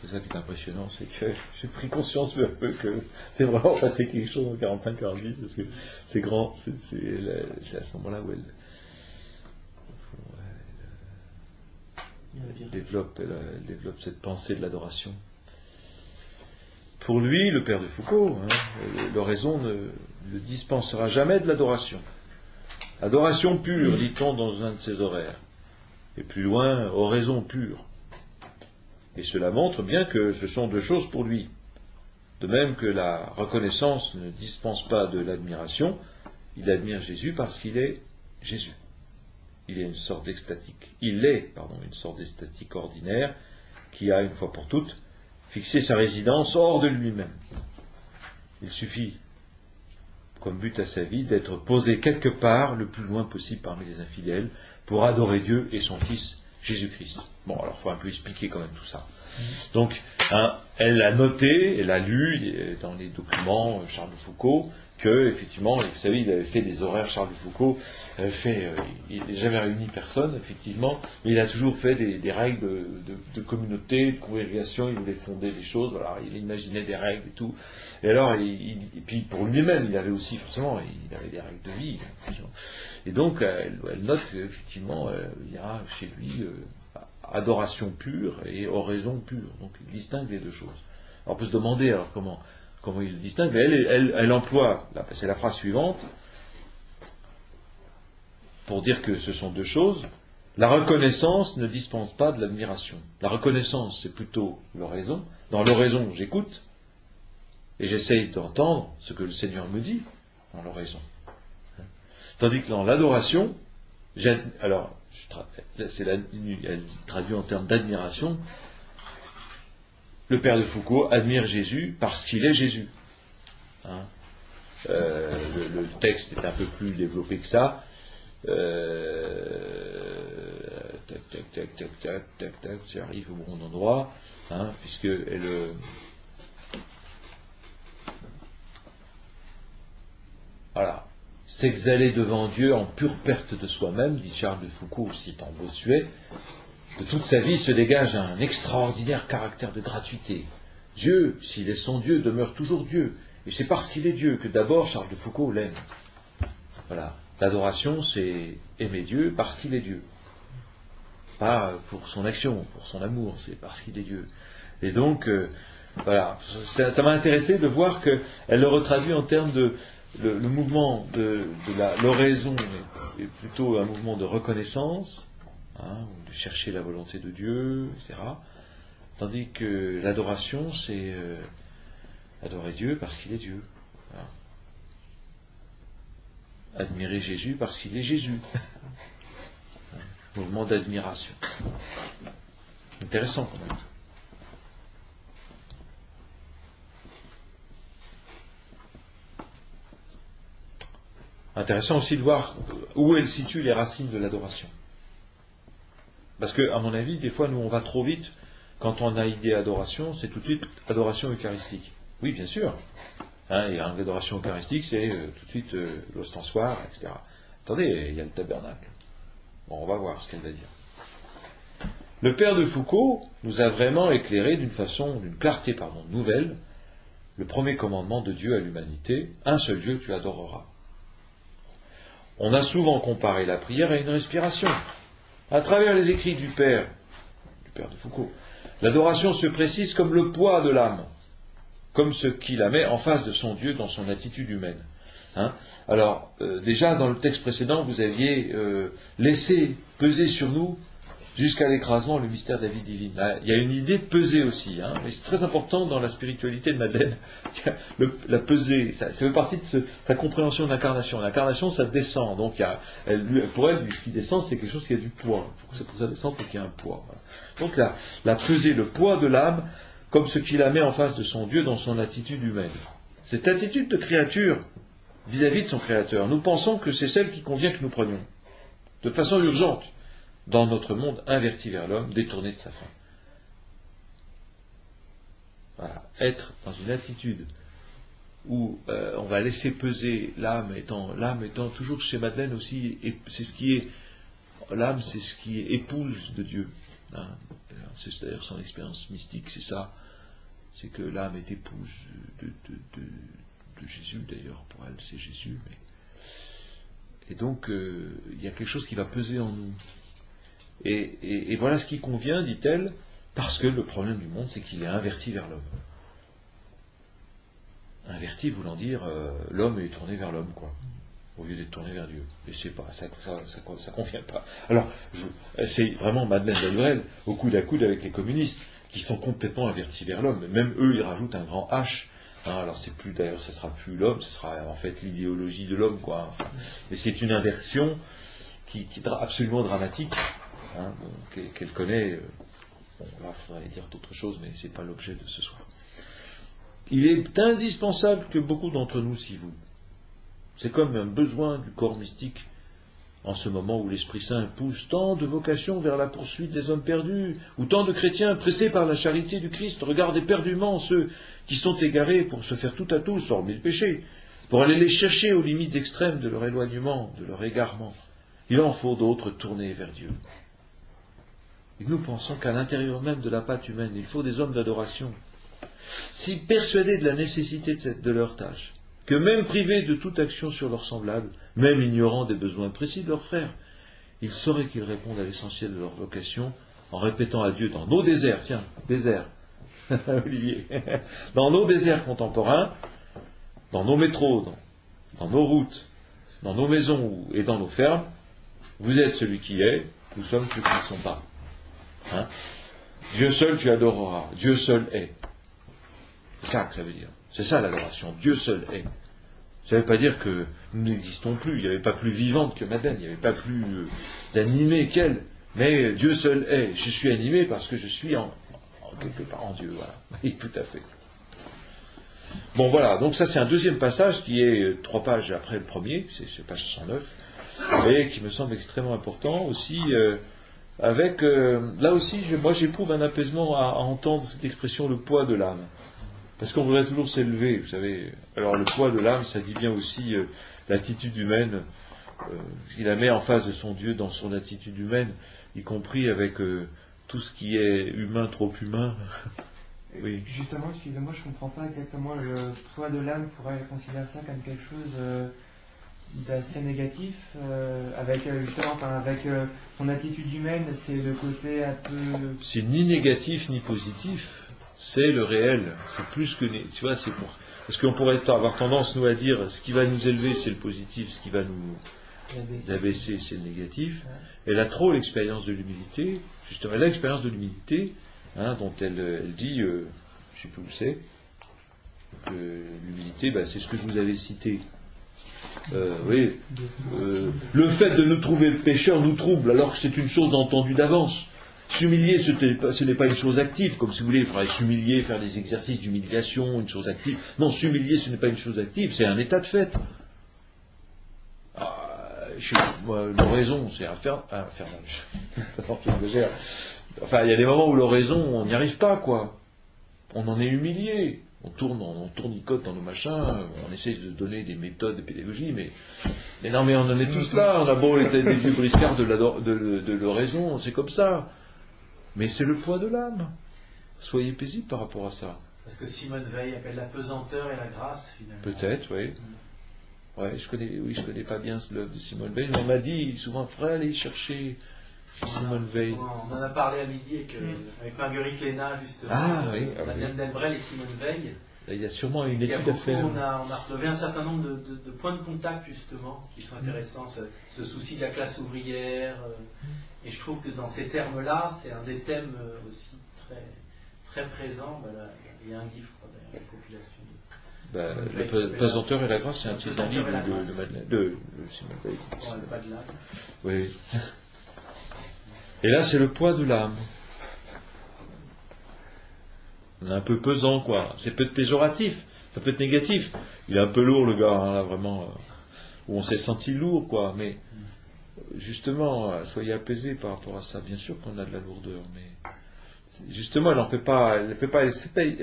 C'est ça qui est impressionnant, c'est que j'ai pris conscience peu à peu que c'est vraiment passé quelque chose en 45-46, parce que c'est grand, c'est à ce moment-là où elle développe cette pensée de l'adoration. Pour lui, le père de Foucault, l'oraison ne dispensera jamais de l'adoration. Adoration pure, dit-on dans un de ses horaires. Et plus loin, oraison pure. Et cela montre bien que ce sont deux choses pour lui. De même que la reconnaissance ne dispense pas de l'admiration, il admire Jésus parce qu'il est Jésus. Il est une sorte d'extatique. Une sorte d'extatique ordinaire qui a, une fois pour toutes, fixé sa résidence hors de lui-même. Il suffit, comme but à sa vie, d'être posé quelque part, le plus loin possible parmi les infidèles, pour adorer Dieu et son Fils Jésus-Christ. Bon, alors il faut un peu expliquer quand même tout ça. Donc, elle a noté, elle a lu dans les documents Charles de Foucault que, effectivement, vous savez, il avait fait des horaires, Charles de Foucault, il n'a jamais réuni personne, effectivement, mais il a toujours fait des règles de communauté, de congrégation, il voulait fonder des choses, voilà, il imaginait des règles et tout. Et alors, et puis pour lui-même, il avait aussi, forcément, il avait des règles de vie. Et donc, elle note qu'effectivement, il y a chez lui adoration pure et oraison pure. Donc, il distingue les deux choses. Alors, on peut se demander, alors, comment il distingue, mais elle emploie, c'est la phrase suivante, pour dire que ce sont deux choses. La reconnaissance ne dispense pas de l'admiration. La reconnaissance, c'est plutôt l'oraison. Dans l'oraison, j'écoute, et j'essaye d'entendre ce que le Seigneur me dit dans l'oraison. Tandis que dans l'adoration, elle traduit en termes d'admiration, le père de Foucault admire Jésus parce qu'il est Jésus. Le texte est un peu plus développé que ça. Tac, j'arrive au bon endroit, puisque voilà. S'exhaler devant Dieu en pure perte de soi-même, dit Charles de Foucault, citant Bossuet, de toute sa vie se dégage un extraordinaire caractère de gratuité. Dieu, s'il est son Dieu, demeure toujours Dieu. Et c'est parce qu'il est Dieu que d'abord Charles de Foucault l'aime. Voilà. L'adoration, c'est aimer Dieu parce qu'il est Dieu. Pas pour son action, pour son amour, c'est parce qu'il est Dieu. Et donc, voilà. Ça m'a intéressé de voir qu'elle le retraduit en termes de... Le mouvement de l'oraison est plutôt un mouvement de reconnaissance, de chercher la volonté de Dieu, etc. Tandis que l'adoration, c'est adorer Dieu parce qu'il est Dieu. Voilà. Admirer Jésus parce qu'il est Jésus. mouvement d'admiration. Intéressant quand même. Intéressant aussi de voir où elle situe les racines de l'adoration. Parce que, à mon avis, des fois, nous, on va trop vite. Quand on a idée adoration, c'est tout de suite adoration eucharistique. Oui, bien sûr. Et l'adoration eucharistique, c'est tout de suite l'ostensoir, etc. Attendez, il y a le tabernacle. Bon, on va voir ce qu'elle va dire. Le père de Foucault nous a vraiment éclairé d'une clarté nouvelle, le premier commandement de Dieu à l'humanité: un seul Dieu tu adoreras. On a souvent comparé la prière à une respiration. À travers les écrits du père de Foucault, l'adoration se précise comme le poids de l'âme, comme ce qui la met en face de son Dieu dans son attitude humaine. Alors, déjà dans le texte précédent, vous aviez laissé peser sur nous, jusqu'à l'écrasement, le mystère de la vie divine. Là, il y a une idée de peser aussi, mais c'est très important dans la spiritualité de Madeleine. La pesée, ça fait partie de sa compréhension de l'incarnation. L'incarnation, ça descend. Donc, pour elle, ce qui descend, c'est quelque chose qui a du poids. Pour ça descend, il faut qu'il y ait un poids. Voilà. Donc, la pesée, le poids de l'âme, comme ce qui la met en face de son Dieu dans son attitude humaine. Cette attitude de créature vis-à-vis de son Créateur, nous pensons que c'est celle qui convient que nous prenions, de façon urgente, dans notre monde inverti vers l'homme, détourné de sa fin. Voilà. Être dans une attitude où on va laisser peser l'âme étant toujours chez Madeleine aussi, et c'est ce qui est l'âme, c'est ce qui est épouse de Dieu. C'est d'ailleurs son expérience mystique, c'est ça, c'est que l'âme est épouse de Jésus, d'ailleurs pour elle c'est Jésus, et donc il y a quelque chose qui va peser en nous. Et voilà ce qui convient, dit-elle, parce que le problème du monde, c'est qu'il est inverti vers l'homme. Inverti voulant dire l'homme est tourné vers l'homme, quoi, au lieu d'être tourné vers Dieu. Et c'est pas ça convient pas. Alors, c'est vraiment Madeleine d'Alurel, au coude à coude avec les communistes, qui sont complètement invertis vers l'homme. Même eux, ils rajoutent un grand H. Alors c'est plus, d'ailleurs, ce sera plus l'homme, ce sera en fait l'idéologie de l'homme, quoi. Mais c'est une inversion qui est absolument dramatique. Qu'elle connaît. Là, il faudrait dire d'autres choses, mais ce n'est pas l'objet de ce soir. Il est indispensable que beaucoup d'entre nous s'y vouent. C'est comme un besoin du corps mystique en ce moment où l'Esprit Saint pousse tant de vocations vers la poursuite des hommes perdus, où tant de chrétiens pressés par la charité du Christ regardent éperdument ceux qui sont égarés pour se faire tout à tous, hormis le péché, pour aller les chercher aux limites extrêmes de leur éloignement, de leur égarement. Il en faut d'autres tournés vers Dieu. Et nous pensons qu'à l'intérieur même de la pâte humaine, il faut des hommes d'adoration, si persuadés de la nécessité de leur tâche, que même privés de toute action sur leurs semblables, même ignorant des besoins précis de leurs frères, ils sauraient qu'ils répondent à l'essentiel de leur vocation en répétant à Dieu dans nos déserts, Olivier, dans nos déserts contemporains, dans nos métros, dans nos routes, dans nos maisons et dans nos fermes, vous êtes celui qui est, nous sommes ceux qui ne sont pas. Dieu seul tu adoreras, Dieu seul est. C'est ça que ça veut dire. C'est ça l'adoration, Dieu seul est. Ça ne veut pas dire que nous n'existons plus, il n'y avait pas plus vivante que Madeleine, il n'y avait pas plus animée qu'elle, mais Dieu seul est. Je suis animé parce que je suis quelque part en Dieu, voilà. Oui, tout à fait. Bon voilà, donc ça c'est un deuxième passage qui est 3 pages après le premier, c'est page 109, et qui me semble extrêmement important aussi. Là aussi, moi j'éprouve un apaisement à entendre cette expression, le poids de l'âme. Parce qu'on voudrait toujours s'élever, vous savez. Alors le poids de l'âme, ça dit bien aussi l'attitude humaine. Il la met en face de son Dieu dans son attitude humaine, y compris avec tout ce qui est humain, trop humain. Oui. Justement, excusez-moi, je ne comprends pas exactement le poids de l'âme. On pourrait considérer ça comme quelque chose d'assez négatif, avec son attitude humaine, c'est le côté un peu... C'est ni négatif ni positif, c'est le réel, c'est plus que... Tu vois, c'est pour... Parce qu'on pourrait avoir tendance, nous, à dire, ce qui va nous élever, c'est le positif, ce qui va nous abaisser, c'est le négatif. Elle a trop l'expérience de l'humilité, justement, elle a l'expérience de l'humilité, dont elle dit, je ne sais plus où c'est, que l'humilité, c'est ce que je vous avais cité. Oui, le fait de nous trouver pécheurs nous trouble, alors que c'est une chose entendue d'avance. S'humilier, ce n'est pas une chose active, comme si vous voulez, il faudrait s'humilier, faire des exercices d'humiliation, une chose active. Non, s'humilier, ce n'est pas une chose active, c'est un état de fait. L'oraison, c'est infernal. Enfin, il y a des moments où l'oraison, on n'y arrive pas, quoi. On en est humilié. On tournicote dans nos machins, on essaie de donner des méthodes de pédagogie, mais non, mais on en est tous là. On a beau être des vieux briscards de l'oraison, c'est comme ça. Mais c'est le poids de l'âme. Soyez paisibles par rapport à ça. Parce que Simone Veil appelle la pesanteur et la grâce, finalement. Peut-être, oui. Ouais, je connais pas bien l'œuvre de Simone Veil, mais on m'a dit souvent, frère, allez chercher Simone Veil. On en a parlé à midi avec Marguerite Léna, justement. Madeleine Delbrel et Simone Veil. Là, il y a sûrement une étude à faire. On a relevé un certain nombre de points de contact, justement, qui sont intéressants. Ce souci de la classe ouvrière. Et je trouve que dans ces termes-là, c'est un des thèmes aussi très, très présents. Il y a un livre, d'ailleurs, la population. Le pesanteur et la grâce, c'est un titre d'un livre de Simone Veil. Le pas de l'âme. Oui. Et là, c'est le poids de l'âme. On est un peu pesant, quoi. C'est peut-être péjoratif, ça peut être négatif. Il est un peu lourd, le gars, hein, là, vraiment. Où on s'est senti lourd, quoi. Mais, justement, soyez apaisés par rapport à ça. Bien sûr qu'on a de la lourdeur, mais... Justement, elle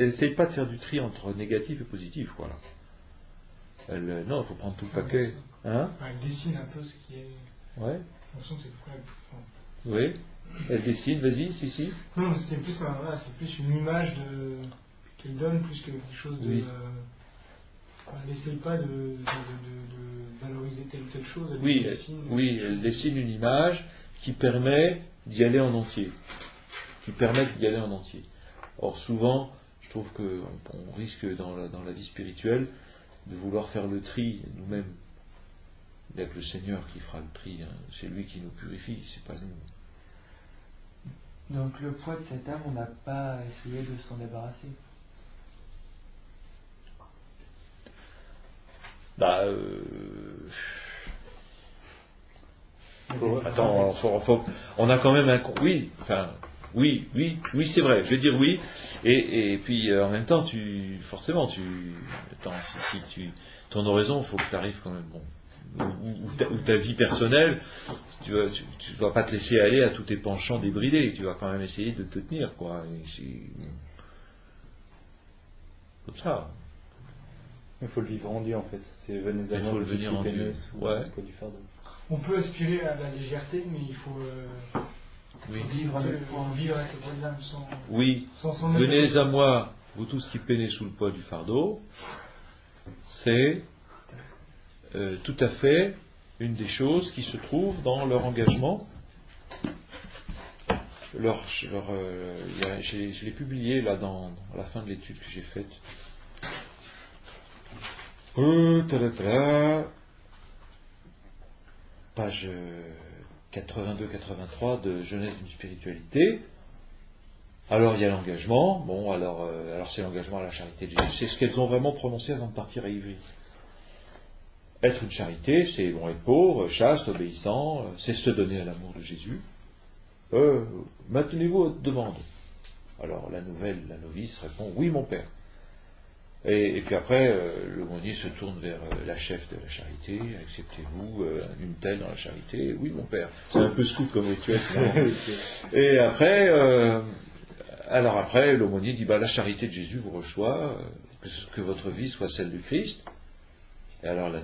essaye pas de faire du tri entre négatif et positif, quoi. Non, il faut prendre tout le paquet. Hein? Elle dessine un peu ce qui est... Ouais. J'ai l'impression que c'est le frère le plus fort. Oui, elle dessine, vas-y, si. Non, c'est plus une image qu'elle donne plus que quelque chose de... Oui. Elle n'essaye pas de valoriser telle ou telle chose. Elle dessine une image qui permet d'y aller en entier. Or, souvent, je trouve qu'on risque dans la vie spirituelle de vouloir faire le tri nous-mêmes. Il n'y a que le Seigneur qui fera le tri, hein. C'est lui qui nous purifie, c'est pas nous. Donc le poids de cette âme, on n'a pas essayé de s'en débarrasser. Attends, on a quand même un... Oui, c'est vrai, je vais dire oui. Et puis en même temps, ton oraison, il faut que tu arrives quand même, ou ta vie personnelle, tu vas pas te laisser aller à tous tes penchants débridés, tu vas quand même essayer de te tenir, quoi. Comme ça. Il faut le vivre rendu, en fait. C'est venez à Il faut le venir rendu. Ouais. Du fardeau. On peut aspirer à la légèreté, mais il faut vivre avec le poids de l'âme sans... Oui. Sans venez à moi, vous tous qui peinez sous le poids du fardeau. C'est tout à fait une des choses qui se trouve dans leur engagement. Je l'ai publié là à la fin de l'étude que j'ai faite. Page 82-83 de Jeunesse d'une spiritualité. Alors il y a l'engagement. Bon, alors c'est l'engagement à la charité de Jésus. C'est ce qu'elles ont vraiment prononcé avant de partir à Ivry. Être une charité, c'est être pauvre, chaste, obéissant, c'est se donner à l'amour de Jésus. Maintenez-vous à votre demande. Alors la novice répond oui mon père. Et puis après, l'aumônier se tourne vers la chef de la charité. Acceptez-vous une telle dans la charité? Oui mon père. C'est un peu scout comme rituel. Et après, l'aumônier dit la charité de Jésus vous reçoit, que votre vie soit celle du Christ. Et alors la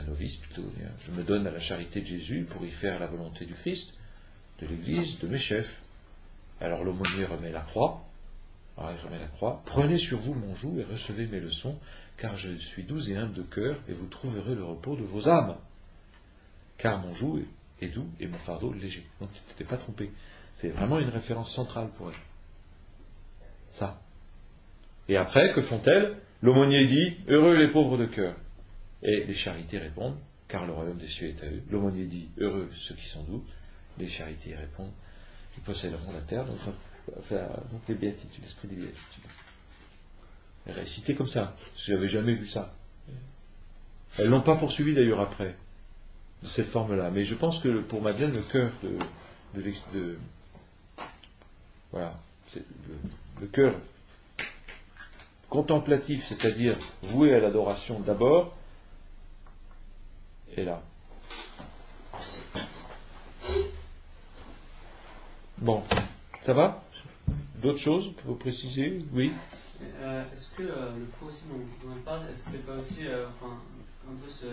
novice plutôt, je me donne à la charité de Jésus pour y faire la volonté du Christ, de l'Église, de mes chefs. Alors l'aumônier remet la croix. Prenez sur vous mon joug et recevez mes leçons, car je suis doux et humble de cœur, et vous trouverez le repos de vos âmes. Car mon joug est doux et mon fardeau léger. Donc tu ne t'es pas trompé. C'est vraiment une référence centrale pour elle. Ça. Et après, que font-elles? L'aumônier dit, heureux les pauvres de cœur. Et les charités répondent, car le royaume des cieux est à eux. L'aumônier dit, heureux ceux qui sont doux. Les charités répondent, ils posséderont la terre. Donc les béatitudes, l'esprit des béatitudes. Récité comme ça. Je n'avais jamais vu ça. Elles l'ont pas poursuivi d'ailleurs après, de cette forme-là. Mais je pense que pour Madeleine, le cœur voilà, c'est le cœur contemplatif, c'est-à-dire voué à l'adoration d'abord, est là. Bon, ça va? D'autres choses que vous précisez? Oui. Est-ce que le pot aussi dont on parle, c'est pas aussi enfin, un peu ce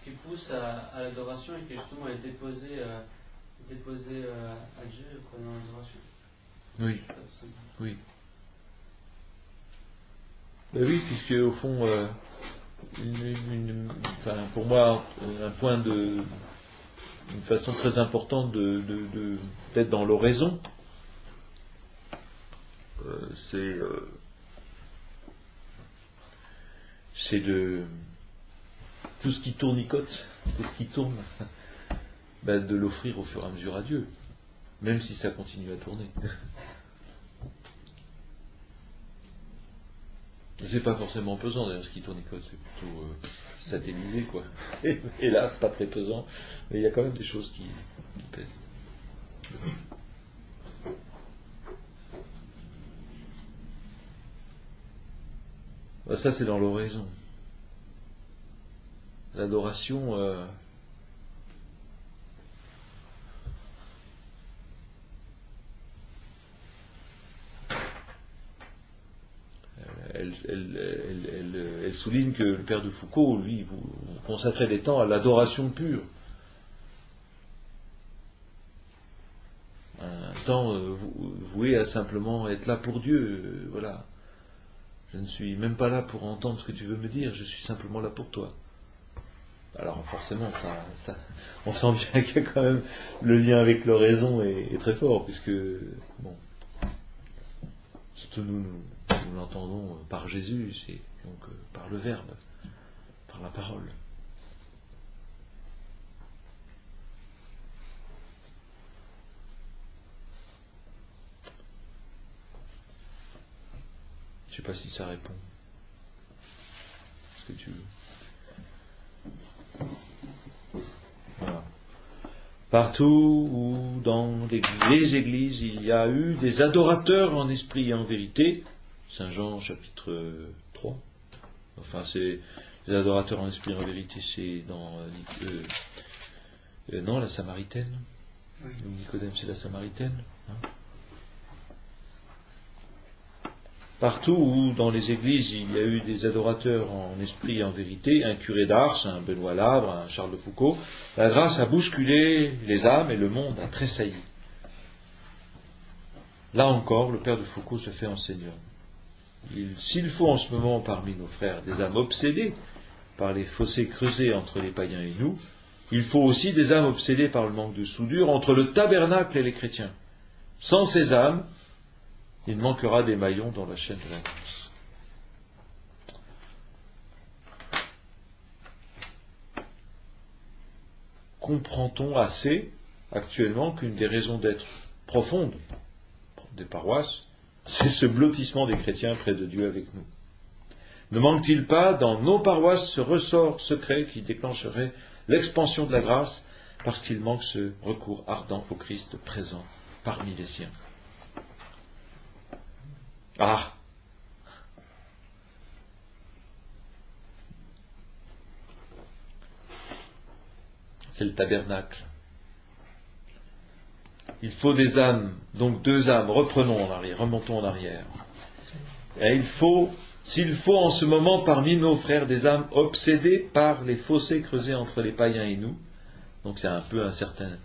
qui pousse à l'adoration et qui justement est déposé à Dieu dans l'adoration? Oui. Oui. Ben oui, puisque au fond, enfin, pour moi, un point une façon très importante d'être dans l'oraison, c'est de tout ce qui tournicote, tout ce qui tourne, ben de l'offrir au fur et à mesure à Dieu, même si ça continue à tourner. C'est pas forcément pesant d'ailleurs ce qui tournicote, c'est plutôt satellisé quoi. Et là, c'est pas très pesant, mais il y a quand même des choses qui pèsent. Ben, ça c'est dans l'oraison. L'adoration, elle souligne que le père de Foucault, lui, vous consacrait des temps à l'adoration pure. Un temps voué à simplement être là pour Dieu. Voilà. Je ne suis même pas là pour entendre ce que tu veux me dire, je suis simplement là pour toi. Alors forcément, on sent bien qu'il y a quand même le lien avec l'oraison est très fort, puisque, bon, surtout nous l'entendons par Jésus, c'est donc par le Verbe, par la parole. Je ne sais pas si ça répond. Est-ce que tu veux? Voilà. Partout où dans les églises il y a eu des adorateurs en esprit et en vérité, Saint Jean chapitre 3, enfin c'est les adorateurs en esprit et en vérité, c'est dans non, la Samaritaine. Oui. Nicodème, c'est la Samaritaine. Hein. Partout où dans les églises il y a eu des adorateurs en esprit et en vérité, un curé d'Ars, un Benoît Labre, un Charles de Foucault, la grâce a bousculé les âmes et le monde a tressailli. Là encore, le père de Foucault se fait enseignant. S'il faut en ce moment parmi nos frères des âmes obsédées par les fossés creusés entre les païens et nous, il faut aussi des âmes obsédées par le manque de soudure entre le tabernacle et les chrétiens. Sans ces âmes, il manquera des maillons dans la chaîne de la grâce. Comprend-on assez actuellement qu'une des raisons d'être profonde des paroisses, c'est ce blottissement des chrétiens près de Dieu avec nous? Ne manque-t-il pas dans nos paroisses ce ressort secret qui déclencherait l'expansion de la grâce parce qu'il manque ce recours ardent au Christ présent parmi les siens? Ah! C'est le tabernacle. Il faut des âmes, donc deux âmes, reprenons en arrière, remontons en arrière. Et s'il faut en ce moment parmi nos frères des âmes obsédées par les fossés creusés entre les païens et nous, donc c'est un peu incertain,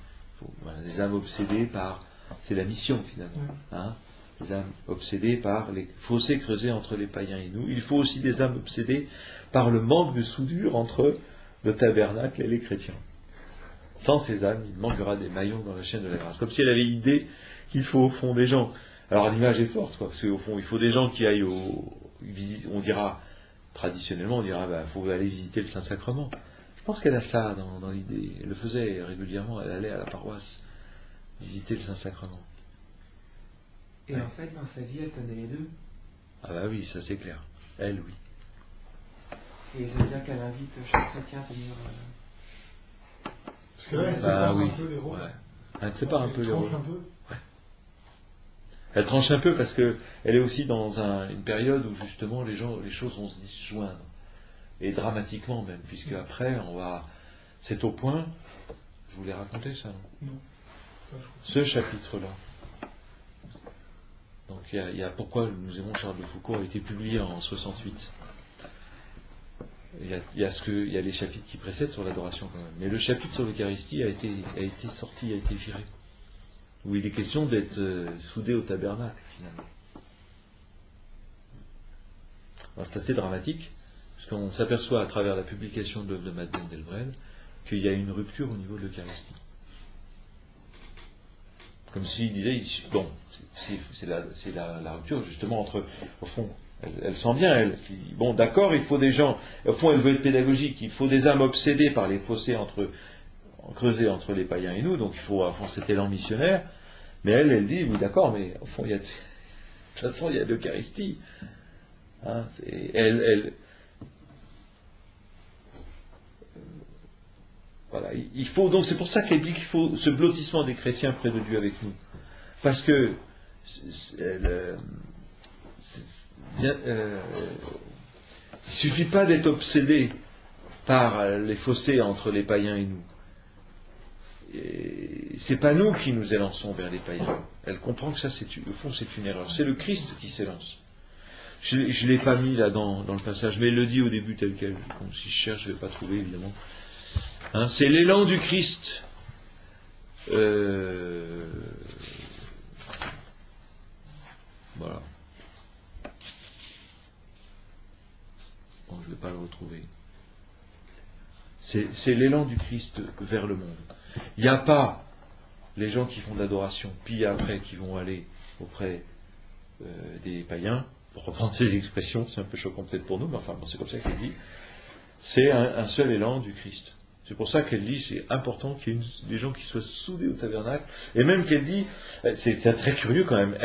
voilà, des âmes obsédées par, c'est la mission finalement, hein, les âmes obsédées par les fossés creusés entre les païens et nous. Il faut aussi des âmes obsédées par le manque de soudure entre le tabernacle et les chrétiens. Sans ces âmes, il manquera des maillons dans la chaîne de la grâce. Comme si elle avait l'idée qu'il faut au fond des gens. Alors l'image est forte, quoi, parce qu'au fond, il faut des gens qui aillent on dira, traditionnellement, on dira, il faut aller visiter le Saint-Sacrement. Je pense qu'elle a ça dans l'idée. Elle le faisait régulièrement, elle allait à la paroisse visiter le Saint-Sacrement. Et en fait, dans sa vie, elle tenait les deux. Ah bah oui, ça c'est clair. Elle, oui. Et ça veut dire qu'elle invite chaque chrétien à venir. Parce que là, elle sépare un peu les rôles. Ouais. Elle sépare un peu les rôles. Un peu. Elle tranche un peu parce que elle est aussi dans une période où justement les choses vont se disjoindre. Et dramatiquement même, puisque après c'est au point. Je vous l'ai raconté ça, non? Non. Ce chapitre-là. Donc il y a Pourquoi nous aimons Charles de Foucault a été publié en 68. Il y a les chapitres qui précèdent sur l'adoration quand même. Mais le chapitre sur l'Eucharistie a été sorti, a été viré. Où il est question d'être soudé au tabernacle finalement. Alors, c'est assez dramatique, parce qu'on s'aperçoit à travers la publication de l'œuvre de Madeleine Delbrel qu'il y a une rupture au niveau de l'Eucharistie. Comme s'il disait, bon, c'est la rupture justement entre, au fond, elle sent bien, elle, qui dit, bon d'accord, il faut des gens, au fond elle veut être pédagogique, il faut des âmes obsédées par les fossés creusés entre les païens et nous, donc il faut, au fond, cet élan missionnaire, mais elle dit, oui d'accord, mais au fond, de toute façon, il y a l'Eucharistie. Hein, voilà, il faut donc, c'est pour ça qu'elle dit qu'il faut ce blottissement des chrétiens près de Dieu avec nous, parce que il suffit pas d'être obsédé par les fossés entre les païens et nous. Et c'est pas nous qui nous élançons vers les païens. Elle comprend que ça, au fond, c'est une erreur. C'est le Christ qui s'élance. Je ne l'ai pas mis là dans le passage, mais il le dit au début tel quel. Donc, si je cherche, je ne vais pas trouver, évidemment. Hein, c'est l'élan du Christ. Voilà. Bon, je ne vais pas le retrouver. C'est l'élan du Christ vers le monde. Il n'y a pas les gens qui font de l'adoration, puis après qui vont aller auprès des païens, pour reprendre ces expressions, c'est un peu choquant peut-être pour nous, mais enfin bon, c'est comme ça qu'elle dit. C'est un seul élan du Christ. C'est pour ça qu'elle dit c'est important qu'il y ait des gens qui soient soudés au tabernacle, et même qu'elle dit, c'est très curieux quand même,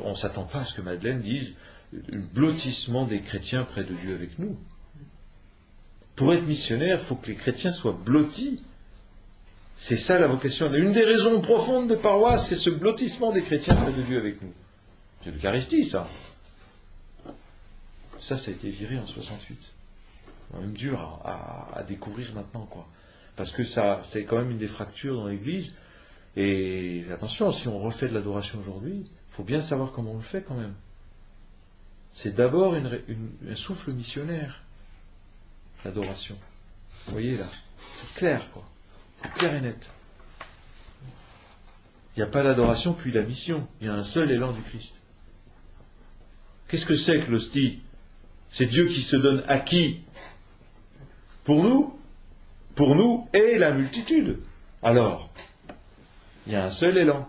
on ne s'attend pas à ce que Madeleine dise le blottissement des chrétiens près de Dieu avec nous. Pour être missionnaire, il faut que les chrétiens soient blottis. C'est ça la vocation. Une des raisons profondes des paroisses, c'est ce blottissement des chrétiens près de Dieu avec nous. C'est l'Eucharistie, ça. Ça a été viré en 68. C'est même dur à découvrir maintenant, quoi. Parce que ça, c'est quand même une des fractures dans l'Église. Et attention, si on refait de l'adoration aujourd'hui, il faut bien savoir comment on le fait quand même. C'est d'abord un souffle missionnaire, l'adoration. Vous voyez là, c'est clair, quoi. C'est clair et net. Il n'y a pas l'adoration puis la mission. Il y a un seul élan du Christ. Qu'est-ce que c'est que l'hostie? C'est Dieu qui se donne à qui? Pour nous et la multitude. Alors, il y a un seul élan.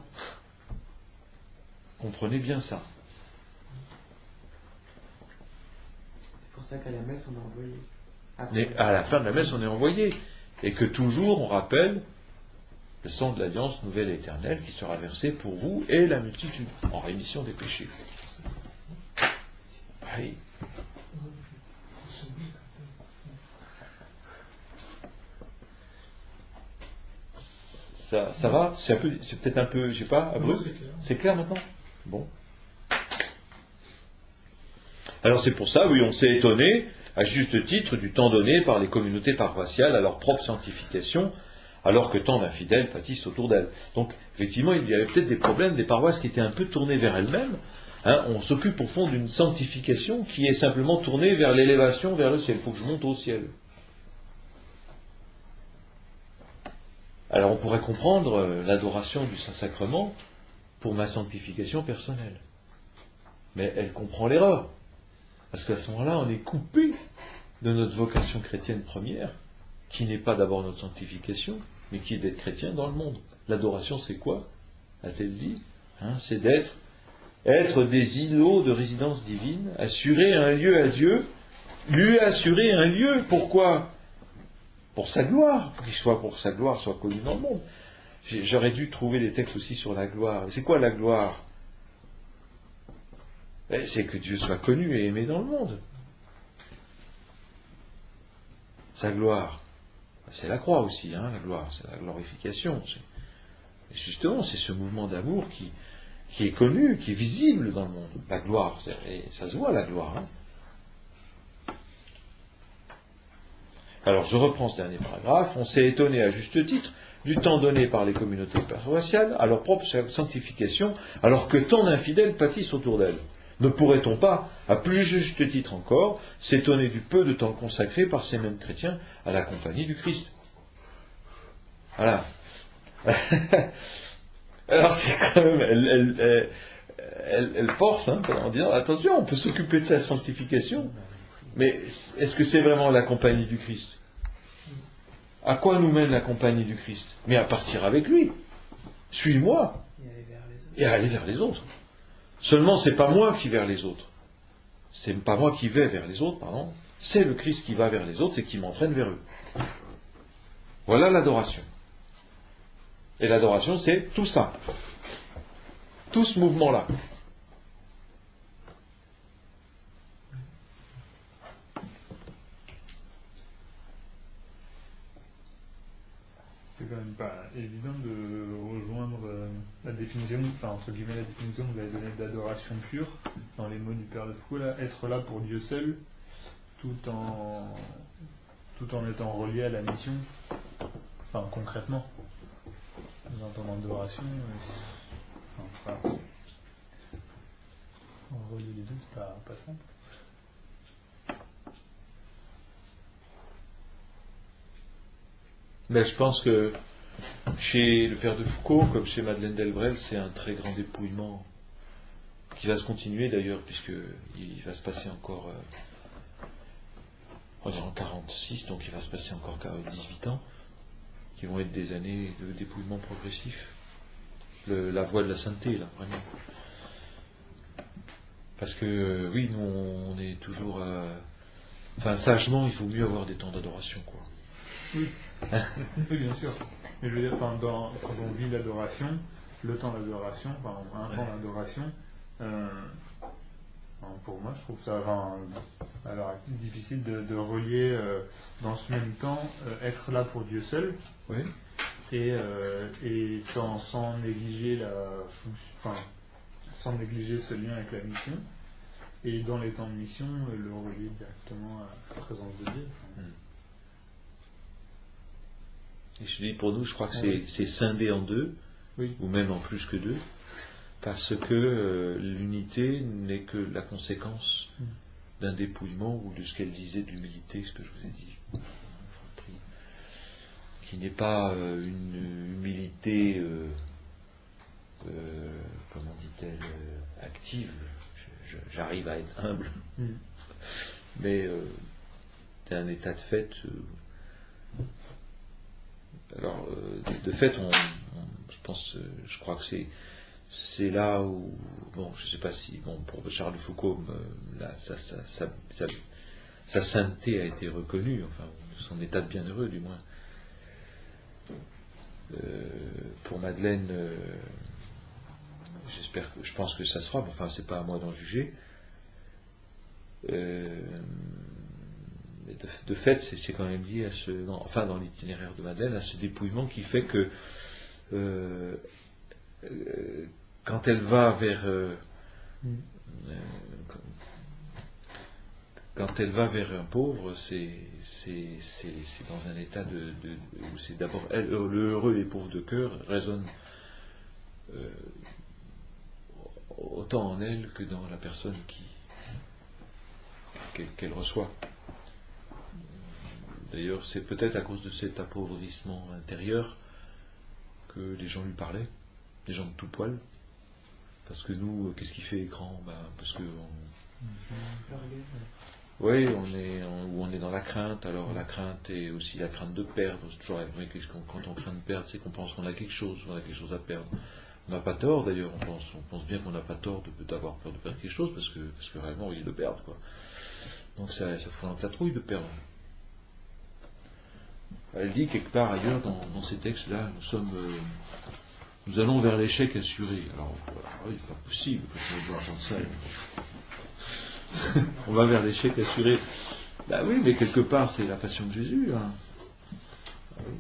Comprenez bien ça. C'est pour ça qu'à la messe, on est envoyé. Mais à la fin de la messe, on est envoyé. Et que toujours, on rappelle le sang de l'alliance nouvelle et éternelle qui sera versé pour vous et la multitude, en rémission des péchés. Oui. Ça va? C'est peut-être un peu, je sais pas, abrupt. C'est clair maintenant? Bon. Alors c'est pour ça, oui, on s'est étonné, à juste titre, du temps donné par les communautés paroissiales à leur propre sanctification, alors que tant d'infidèles pâtissent autour d'elles. Donc, effectivement, il y avait peut-être des problèmes, des paroisses qui étaient un peu tournées vers elles-mêmes. Hein, on s'occupe au fond d'une sanctification qui est simplement tournée vers l'élévation vers le ciel. Il faut que je monte au ciel. Alors on pourrait comprendre l'adoration du Saint-Sacrement pour ma sanctification personnelle. Mais elle comprend l'erreur. Parce qu'à ce moment-là, on est coupé de notre vocation chrétienne première, qui n'est pas d'abord notre sanctification, mais qui est d'être chrétien dans le monde. L'adoration, c'est quoi? A-t-elle dit? C'est être des îlots de résidence divine, assurer un lieu à Dieu, lui assurer un lieu. Pourquoi? Pour sa gloire, pour que sa gloire soit connue dans le monde. J'aurais dû trouver des textes aussi sur la gloire. Et c'est quoi la gloire? C'est que Dieu soit connu et aimé dans le monde. Sa gloire, c'est la croix aussi, hein, la gloire, c'est la glorification. Et justement, c'est ce mouvement d'amour qui est connu, qui est visible dans le monde. La gloire, et ça se voit la gloire. Hein. Alors je reprends ce dernier paragraphe. On s'est étonné à juste titre du temps donné par les communautés paroissiales à leur propre sanctification, alors que tant d'infidèles pâtissent autour d'elles. Ne pourrait-on pas, à plus juste titre encore, s'étonner du peu de temps consacré par ces mêmes chrétiens à la compagnie du Christ? Voilà. Alors c'est quand même, elle force, hein, en disant attention, on peut s'occuper de sa sanctification, mais est-ce que c'est vraiment la compagnie du Christ? À quoi nous mène la compagnie du Christ? Mais à partir avec lui. Suis-moi. Et à aller vers les autres. Seulement, c'est pas moi qui vais vers les autres. C'est pas moi qui vais vers les autres, pardon. C'est le Christ qui va vers les autres et qui m'entraîne vers eux. Voilà l'adoration. Et l'adoration, c'est tout ça. Tout ce mouvement-là. C'est quand même pas évident de rejoindre la définition, enfin entre guillemets la définition que vous avez donnée d'adoration pure dans les mots du Père de Foucault, là, être là pour Dieu seul, tout en étant relié à la mission, enfin concrètement, dans ton adoration, relier les deux, c'est pas simple. Mais je pense que chez le Père de Foucault, comme chez Madeleine Delbrel, c'est un très grand dépouillement qui va se continuer d'ailleurs, puisqu'il va se passer encore, on est en 46, donc il va se passer encore 18 ans, qui vont être des années de dépouillement progressif. La voie de la sainteté, là, vraiment. Parce que, oui, nous, on est toujours... Enfin, sagement, il faut mieux avoir des temps d'adoration, quoi. Oui. Oui, bien sûr. Mais je veux dire, quand on vit l'adoration, le temps d'adoration, enfin un temps d'adoration, pour moi je trouve ça alors, difficile de relier dans ce même temps être là pour Dieu seul, oui. et sans négliger sans négliger ce lien avec la mission, et dans les temps de mission le relier directement à la présence de Dieu. Et je dis pour nous, je crois que c'est scindé en deux, oui. Ou même en plus que deux, parce que l'unité n'est que la conséquence d'un dépouillement ou de ce qu'elle disait de l'humilité, ce que je vous ai dit, qui n'est pas une humilité, comment dit-elle, active. J'arrive à être humble, mais c'est un état de fait. Alors, de fait, je crois que c'est là où, bon, je ne sais pas si, bon, pour Charles de Foucault, là, sa sainteté a été reconnue, enfin, son état de bienheureux, du moins. Pour Madeleine, je pense que ça sera, enfin, c'est pas à moi d'en juger. De fait, c'est quand même lié à dans l'itinéraire de Madeleine, à ce dépouillement qui fait que quand elle va vers un pauvre, c'est dans un état où c'est d'abord le heureux et pauvre de cœur résonne autant en elle que dans la personne qu'elle reçoit. D'ailleurs, c'est peut-être à cause de cet appauvrissement intérieur que les gens lui parlaient, les gens de tout poil. Parce que nous, qu'est-ce qui fait écran? Parce que oui, on est dans la crainte. Alors la crainte est aussi la crainte de perdre. C'est toujours vrai que quand on craint de perdre, c'est qu'on pense qu'on a quelque chose à perdre. On n'a pas tort d'ailleurs. On pense bien qu'on n'a pas tort d'avoir peur de perdre quelque chose parce que réellement il est de perdre, quoi. Donc ça fout la trouille de perdre. Elle dit quelque part ailleurs dans ces textes-là, nous allons vers l'échec assuré. Alors, voilà, oui, c'est pas possible quand on doit entendre ça. On va vers l'échec assuré. Bah oui, mais quelque part, c'est la passion de Jésus. Hein. Ah oui,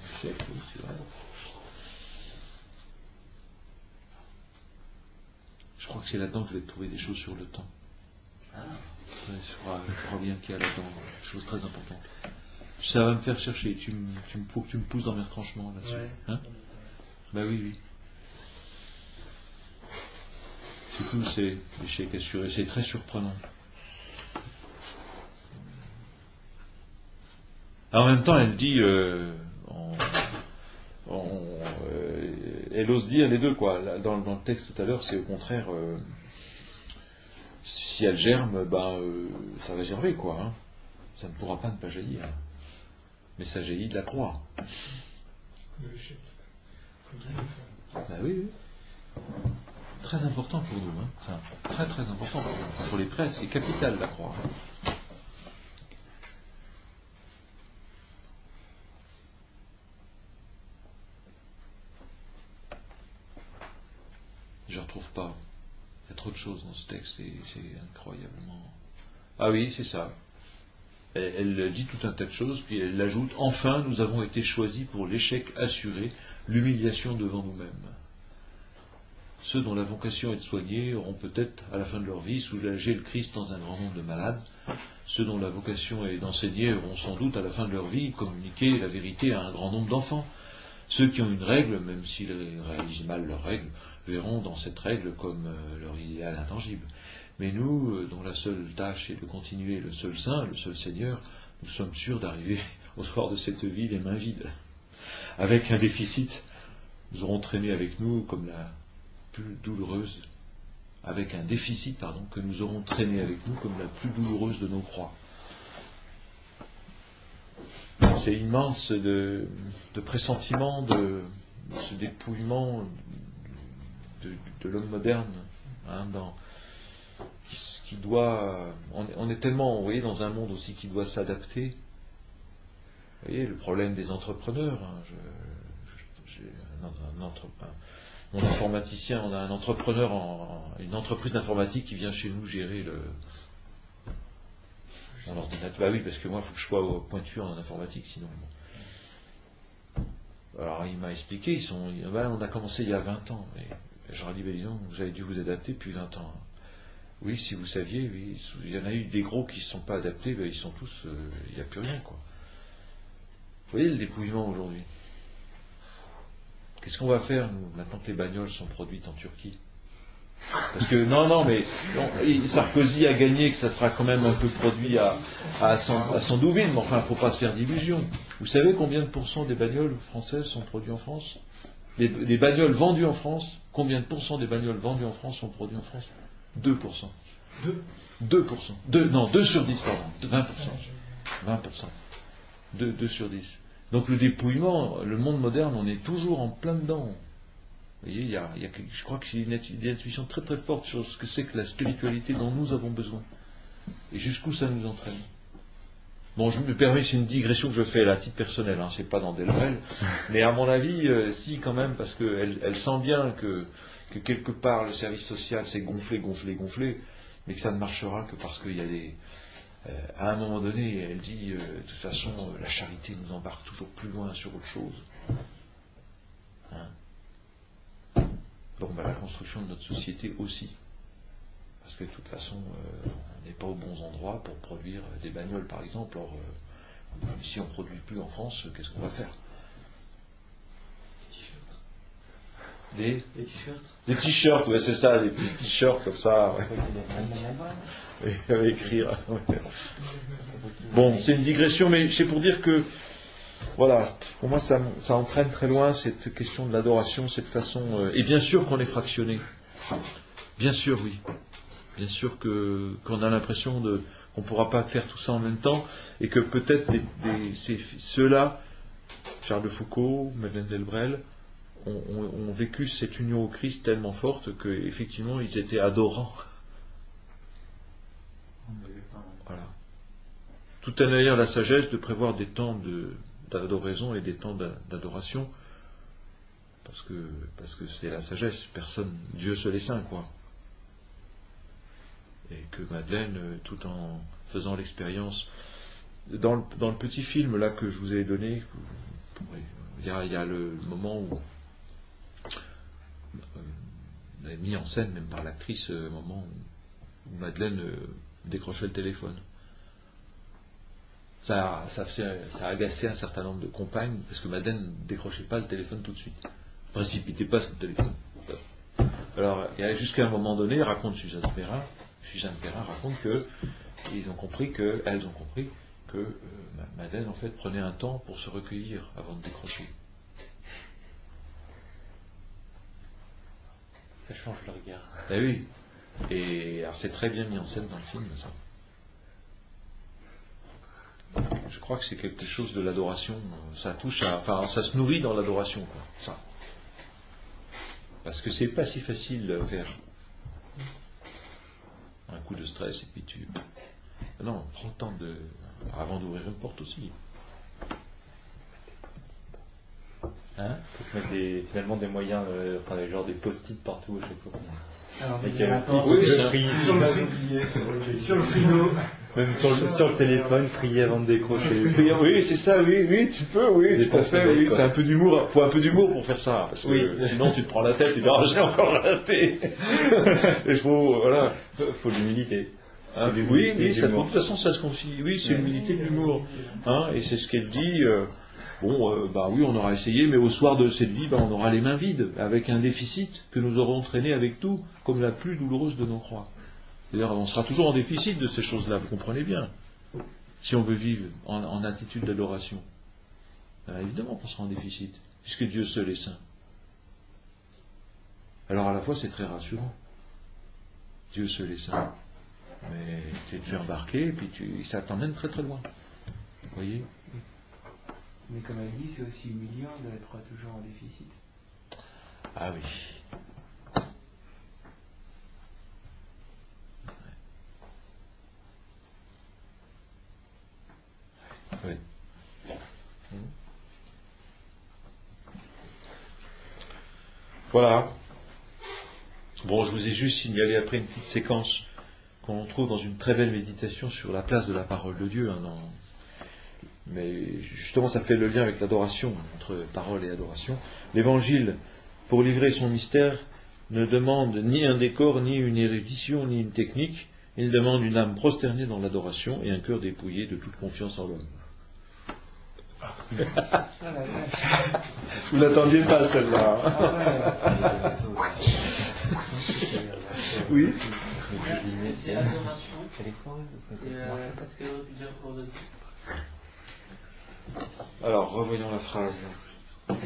l'échec, oui, c'est vrai. Je crois que c'est là-dedans que je vais trouver des choses sur le temps. Je crois bien qu'il y a là-dedans des choses très importantes. Ça va me faire chercher. Faut que tu me pousses dans mes retranchements là-dessus. Ouais. Hein? Bah oui, oui. C'est tout, c'est l'échec assuré. C'est très surprenant. En même temps, elle dit, elle ose dire les deux, quoi. Là, dans le texte tout à l'heure, c'est au contraire, si elle germe, ça va germer, quoi. Hein. Ça ne pourra pas ne pas jaillir. Mais ça jaillit de la croix. Ben oui, oui. Très important pour nous. Hein. Enfin, très très important pour nous. Enfin, pour les prêtres, c'est capital la croix. Je ne retrouve pas. Il y a trop de choses dans ce texte, c'est incroyablement. Ah oui, c'est ça. Elle dit tout un tas de choses, puis elle ajoute « Enfin, nous avons été choisis pour l'échec assuré, l'humiliation devant nous-mêmes. » Ceux dont la vocation est de soigner auront peut-être, à la fin de leur vie, soulagé le Christ dans un grand nombre de malades. Ceux dont la vocation est d'enseigner auront sans doute, à la fin de leur vie, communiqué la vérité à un grand nombre d'enfants. Ceux qui ont une règle, même s'ils réalisent mal leur règle, verront dans cette règle comme leur idéal intangible. Mais nous, dont la seule tâche est de continuer le seul Saint, le seul Seigneur, nous sommes sûrs d'arriver au soir de cette vie les mains vides. Avec un déficit, nous aurons traîné avec nous comme la plus douloureuse, avec un déficit, que nous aurons traîné avec nous comme la plus douloureuse de nos croix. C'est immense de pressentiment, de ce dépouillement de l'homme moderne, hein, qui doit. On est tellement, vous voyez, dans un monde aussi qui doit s'adapter. Vous voyez, le problème des entrepreneurs. Mon informaticien, on a un entrepreneur, une entreprise d'informatique qui vient chez nous gérer mon ordinateur. Bah oui, parce que moi, il faut que je sois pointu en informatique, sinon. Alors, il m'a expliqué, on a commencé il y a 20 ans. Et j'aurais dit, disons, vous avez dû vous adapter depuis 20 ans. Oui, si vous saviez, oui, il y en a eu des gros qui ne se sont pas adaptés, ils sont tous, il n'y a plus rien, quoi. Vous voyez le dépouillement aujourd'hui. Qu'est-ce qu'on va faire, nous, maintenant que les bagnoles sont produites en Turquie? Parce que, Sarkozy a gagné que ça sera quand même un peu produit à Sandouville, mais enfin, il ne faut pas se faire d'illusions. Vous savez combien de pourcents des bagnoles françaises sont produites en France? Des bagnoles vendues en France, combien de pourcents des bagnoles vendues en France sont produites en France? 2%. 2 sur 10, pardon. 20%. 2 sur 10. Donc le dépouillement, le monde moderne, on est toujours en plein dedans. Vous voyez, je crois qu'il y a une intuition très très forte sur ce que c'est que la spiritualité dont nous avons besoin. Et jusqu'où ça nous entraîne. Bon, je me permets, c'est une digression que je fais à titre personnel, hein, c'est pas dans Delbrel, mais à mon avis, si quand même, parce qu'elle sent bien que quelque part le service social s'est gonflé, mais que ça ne marchera que parce qu'il y a à un moment donné, elle dit, de toute façon, la charité nous embarque toujours plus loin sur autre chose. Hein? Donc, la construction de notre société aussi. Parce que de toute façon, on n'est pas aux bons endroits pour produire des bagnoles, par exemple. Or, si on ne produit plus en France, qu'est-ce qu'on va faire? Des t-shirts. Des t-shirts, ouais, c'est ça, des petits t-shirts comme ça. Ouais. Et écrire. Ouais. Bon, c'est une digression, mais c'est pour dire que, voilà, pour moi, ça entraîne très loin cette question de l'adoration, cette façon. Et bien sûr qu'on est fractionné. Bien sûr, oui. Bien sûr qu'on a l'impression qu'on ne pourra pas faire tout ça en même temps, et que peut-être ceux-là, Charles de Foucault, Madeleine Delbrel, ont vécu cette union au Christ tellement forte qu'effectivement ils étaient adorants. Voilà. Tout a d'ailleurs la sagesse de prévoir des temps d'adoraison et des temps d'adoration, parce que c'est la sagesse. Dieu seul est saint, quoi. Et que Madeleine, tout en faisant l'expérience dans le petit film là que je vous ai donné, il y a le moment où on a mis en scène, même par l'actrice, le moment où Madeleine décrochait le téléphone. Ça a agacé un certain nombre de compagnes, parce que Madeleine ne décrochait pas le téléphone tout de suite. Ne précipitait pas sur le téléphone. Alors, jusqu'à un moment donné, Suzanne Perrin raconte que elles ont compris que Madeleine, en fait, prenait un temps pour se recueillir avant de décrocher. Ça change le regard. Eh oui. Et alors, c'est très bien mis en scène dans le film, ça. Je crois que c'est quelque chose de l'adoration. Ça touche ça se nourrit dans l'adoration, quoi. Ça. Parce que c'est pas si facile de faire un coup de stress et puis tu. Non, prends le temps avant d'ouvrir une porte aussi. Hein? Faut se mettre finalement des moyens, genre des post-it partout à chaque fois. Alors, sur le frigo. Même sur le téléphone, prier avant de décrocher. Oui, c'est ça, oui, tu peux, oui, tout à fait, oui, c'est un peu d'humour, faut un peu d'humour pour faire ça, parce que sinon tu te prends la tête, tu dis, j'ai encore raté. Il faut l'humilité. Hein, oui, de toute façon, ça se confie, oui, c'est l'humilité de l'humour, hein, et c'est ce qu'elle dit, oui, on aura essayé, mais au soir de cette vie, on aura les mains vides, avec un déficit que nous aurons traîné avec tout, comme la plus douloureuse de nos croix. D'ailleurs, on sera toujours en déficit de ces choses-là, vous comprenez bien. Si on veut vivre en attitude d'adoration, évidemment qu'on sera en déficit, puisque Dieu seul est saint. Alors à la fois, c'est très rassurant. Dieu seul est saint. Mais tu te fais embarquer, et puis ça t'emmène très très loin. Vous voyez ? Mais comme elle dit, c'est aussi humiliant d'être toujours en déficit. Ah oui. Oui. Voilà. Bon, je vous ai juste signalé après une petite séquence qu'on trouve dans une très belle méditation sur la place de la parole de Dieu. Mais justement, ça fait le lien avec l'adoration, entre parole et adoration. L'Évangile, pour livrer son mystère, ne demande ni un décor, ni une érudition, ni une technique. Il demande une âme prosternée dans l'adoration et un cœur dépouillé de toute confiance en l'homme. Vous l'attendiez pas, celle-là. Oui. C'est l'adoration. Qu'est-ce qu'elle aurait pu dire pour le. Alors, revoyons la phrase. Bien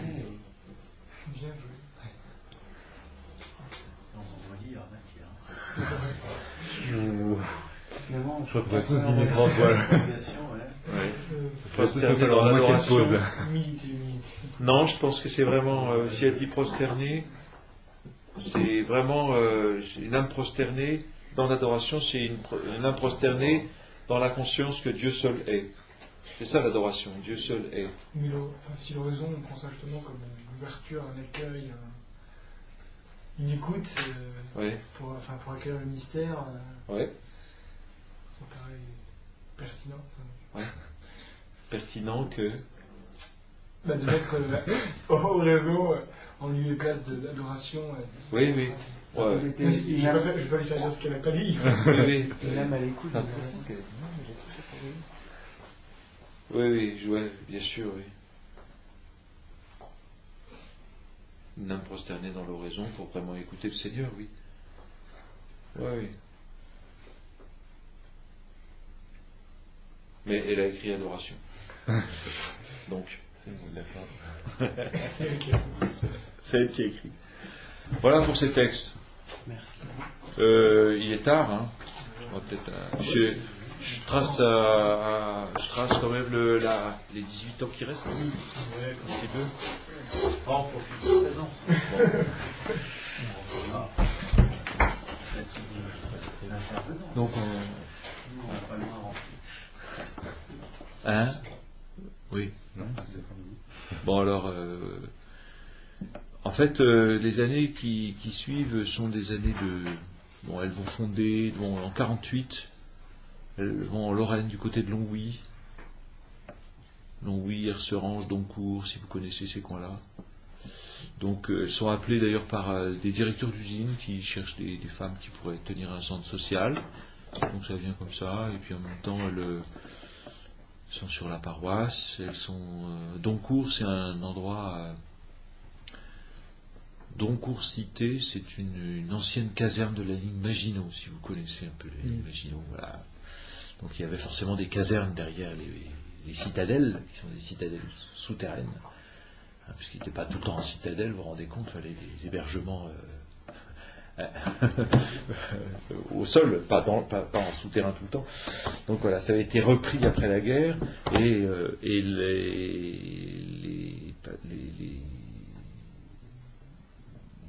joué. On va lire Mathia. Je crois qu'on va tous dîner 30 voilà. Prosterné dans l'adoration. Humilité. Non, je pense que c'est vraiment, si elle dit prosterné, c'est vraiment c'est une âme prosternée dans l'adoration, c'est une âme prosternée dans la conscience que Dieu seul est. C'est ça l'adoration, Dieu seul est. Mais si l'oraison, on prend ça justement comme une ouverture, un accueil, une écoute, pour accueillir le mystère, ça paraît pertinent. Pertinent que... de mettre oraison en lieu et place d'adoration. Oui. Je vais pas lui faire dire ce qu'elle n'a pas dit. Oui. Et l'âme à l'écoute. Oui, bien sûr, oui. Une âme prosternée dans l'oraison pour vraiment écouter le Seigneur, oui. Oui. Mais elle a écrit adoration. Donc, c'est elle qui a écrit. Voilà pour ces textes. Merci. Il est tard, hein. On va peut-être. Je trace quand même les 18 ans qui restent. Ouais, un petit peu. On profite de la présence. Donc Hein? Oui. Bon alors, en fait, les années qui suivent sont des années de... Bon, elles vont fonder en 48. Elles vont en Lorraine du côté de Longwy. Longwy, Herserange, Doncourt, si vous connaissez ces coins-là. Donc elles sont appelées d'ailleurs par des directeurs d'usines qui cherchent des femmes qui pourraient tenir un centre social. Donc ça vient comme ça, et puis en même temps elles sont sur la paroisse. Elles sont Doncourt, c'est un endroit. Doncourt Cité, c'est une ancienne caserne de la ligne Maginot, si vous connaissez un peu les lignes Maginot. Voilà. Donc il y avait forcément des casernes derrière les citadelles, qui sont des citadelles souterraines. Puisqu'il n'était pas tout le temps en citadelle, vous vous rendez compte, il fallait des hébergements au sol, pas en souterrain tout le temps. Donc voilà, ça avait été repris après la guerre, et les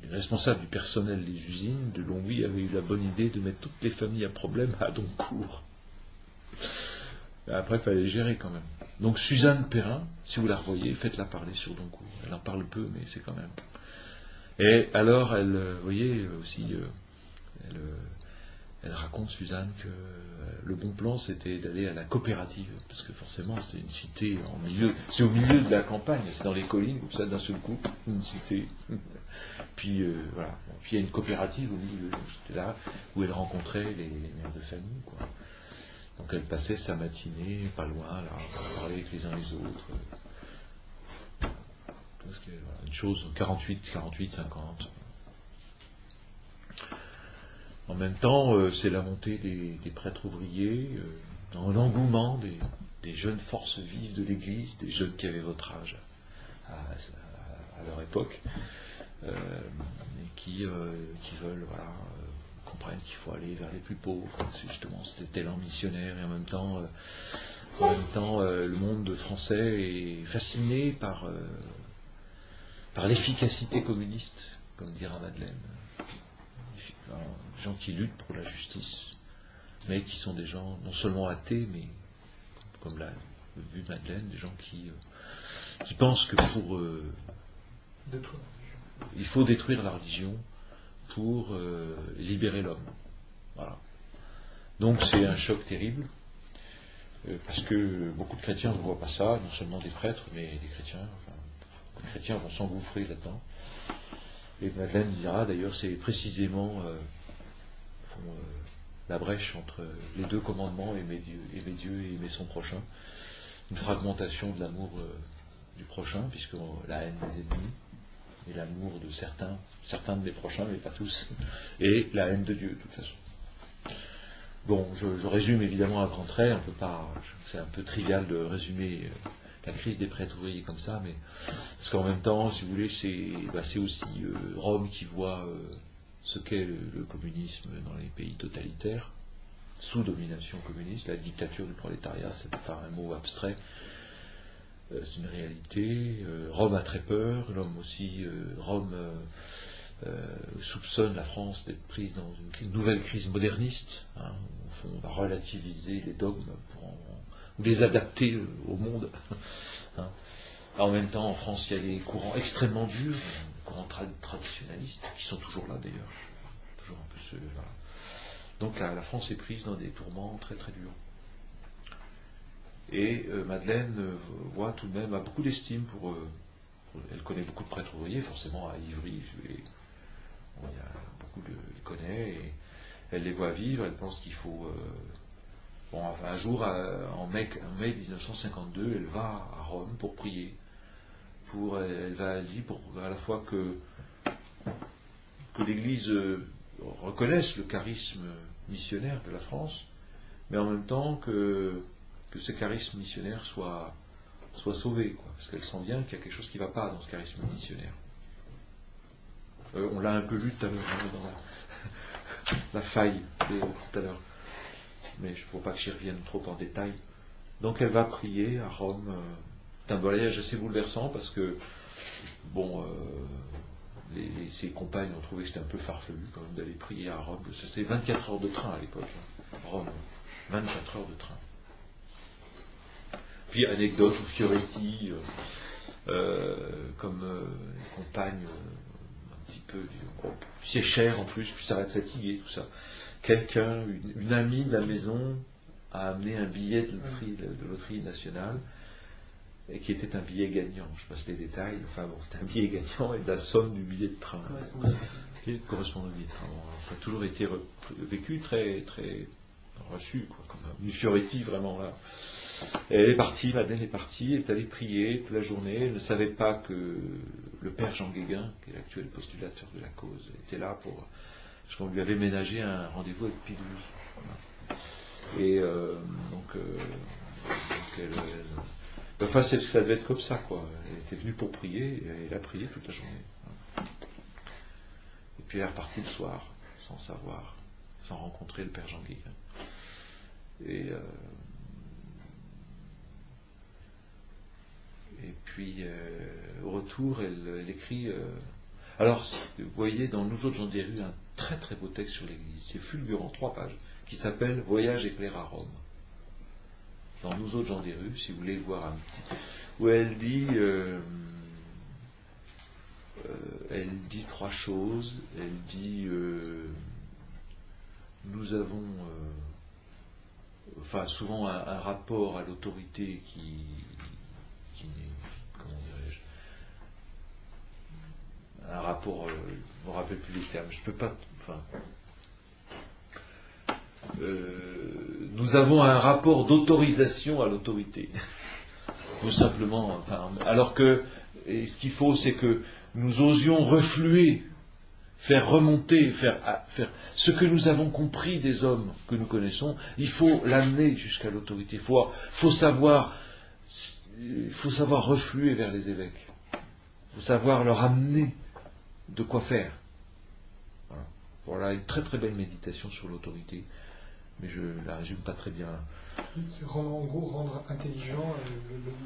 responsables du personnel des usines de Longwy avaient eu la bonne idée de mettre toutes les familles à problème à Doncourt. Après, il fallait gérer quand même. Donc Suzanne Perrin, si vous la revoyez, faites-la parler sur Doncourt. Elle en parle peu, mais c'est quand même. Et alors, elle, vous voyez, aussi, elle raconte, Suzanne, que le bon plan, c'était d'aller à la coopérative. Parce que forcément, c'était une cité c'est au milieu de la campagne, c'est dans les collines, comme ça, d'un seul coup, une cité. Puis, voilà. Puis il y a une coopérative au milieu. C'était là où elle rencontrait les mères de famille, quoi. Donc elle passait sa matinée, pas loin, là, à parler avec les uns les autres. Parce que, voilà, une chose, 48, 50. En même temps, c'est la montée des prêtres ouvriers, dans l'engouement des jeunes forces vives de l'Église, des jeunes qui avaient votre âge à leur époque, et qui veulent, voilà, comprennent qu'il faut aller vers les plus pauvres. C'est justement cet élan missionnaire, et en même temps, le monde français est fasciné par l'efficacité communiste, comme dira Madeleine. Des gens qui luttent pour la justice, mais qui sont des gens non seulement athées, mais comme l'a vu Madeleine, des gens qui pensent que il faut détruire la religion pour libérer l'homme. Voilà. Donc c'est un choc terrible, parce que beaucoup de chrétiens ne voient pas ça, non seulement des prêtres, mais des chrétiens. Les chrétiens vont s'engouffrer là-dedans. Et Madeleine dira, d'ailleurs, c'est précisément la brèche entre les deux commandements, aimer Dieu et aimer son prochain, une fragmentation de l'amour du prochain, puisque la haine des ennemis, et l'amour de certains de mes prochains, mais pas tous, et la haine de Dieu, de toute façon. Bon, je résume évidemment à grands traits, on peut pas, c'est un peu trivial de résumer la crise des prêtres ouvriers comme ça, mais parce qu'en même temps, si vous voulez, c'est aussi Rome qui voit ce qu'est le communisme dans les pays totalitaires, sous domination communiste. La dictature du prolétariat, c'est pas un mot abstrait, c'est une réalité. Rome a très peur, Rome soupçonne la France d'être prise dans une nouvelle crise moderniste, hein, au fond, on va relativiser les dogmes ou les adapter au monde. Hein. En même temps, en France, il y a des courants extrêmement durs, des courants traditionnalistes, qui sont toujours là d'ailleurs. Toujours un peu voilà. Donc la France est prise dans des tourments très très durs. Et Madeleine voit tout de même, a beaucoup d'estime pour elle connaît beaucoup de prêtres ouvriers, forcément à Ivry, il y a beaucoup les connaît, et elle les voit vivre, elle pense qu'il faut... un jour, en mai 1952, elle va à Rome pour prier. Elle dit pour à la fois que l'Église reconnaisse le charisme missionnaire de la France, mais en même temps que ce charisme missionnaire soit sauvé, quoi, parce qu'elle sent bien qu'il y a quelque chose qui ne va pas dans ce charisme missionnaire. On l'a un peu vu tout à l'heure dans la faille tout à l'heure, mais je ne veux pas que j'y revienne trop en détail. Donc elle va prier à Rome. C'est un voyage assez bouleversant parce que ses compagnes ont trouvé que c'était un peu farfelu quand même d'aller prier à Rome. C'était 24 heures de train à l'époque, hein. Rome, 24 heures de train. Puis anecdote où Fioretti, comme compagne un petit peu, c'est cher en plus, puis ça va être fatigué, tout ça. Quelqu'un, une amie de la maison, a amené un billet de loterie nationale, et qui était un billet gagnant. Je passe les détails, enfin bon, c'était un billet gagnant et de la somme du billet de train. Qui correspond au billet de train. Bon, ça a toujours été vécu très, très reçu, quoi, comme une Fioretti vraiment là. Et elle est partie, Madeleine est partie, elle est allée prier toute la journée, elle ne savait pas que le père Jean Guéguin, qui est l'actuel postulateur de la cause, était là parce qu'on lui avait ménagé un rendez-vous avec Pie XII. Et enfin, ça devait être comme ça, quoi. Elle était venue pour prier, et elle a prié toute la journée. Et puis elle est repartie le soir, sans savoir, sans rencontrer le père Jean Guéguin. Et puis, au retour, elle écrit... alors, vous voyez, dans Nous autres gens des rues, un très très beau texte sur l'Église, c'est fulgurant, 3 pages, qui s'appelle « Voyage éclair à Rome ». Dans Nous autres gens des rues, si vous voulez voir un petit... où elle dit 3 choses. Elle dit nous avons souvent un rapport à l'autorité qui n'est, comment dirais-je, un rapport, je ne me rappelle plus les termes, je peux pas, nous avons un rapport d'autorisation à l'autorité. Tout simplement, alors que ce qu'il faut, c'est que nous osions refluer, faire remonter, faire ce que nous avons compris des hommes que nous connaissons, il faut l'amener jusqu'à l'autorité. Il faut savoir refluer vers les évêques. Il faut savoir leur amener de quoi faire. Voilà une très très belle méditation sur l'autorité, mais je ne la résume pas très bien. C'est en gros rendre intelligent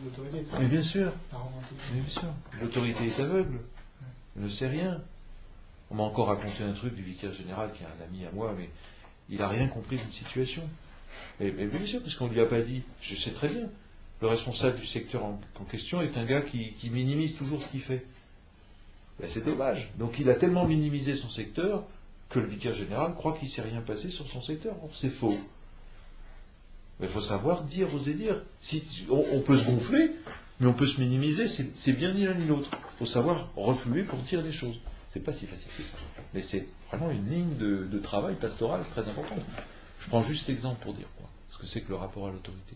l'autorité. Mais bien sûr. L'autorité est aveugle. Elle ne sait rien. On m'a encore raconté un truc du vicaire général qui est un ami à moi, mais il n'a rien compris d'une situation. Mais bien sûr, parce qu'on ne lui a pas dit. Je sais très bien. Le responsable du secteur en question est un gars qui minimise toujours ce qu'il fait. Ben, c'est dommage. Donc il a tellement minimisé son secteur que le vicaire général croit qu'il ne s'est rien passé sur son secteur. C'est faux. Mais il faut savoir dire, oser dire. On peut se gonfler, mais on peut se minimiser, c'est bien ni l'un ni l'autre. Il faut savoir refluer pour dire les choses. C'est pas si facile que ça. Mais c'est vraiment une ligne de travail pastoral très importante. Je prends juste l'exemple pour dire ce que c'est que le rapport à l'autorité.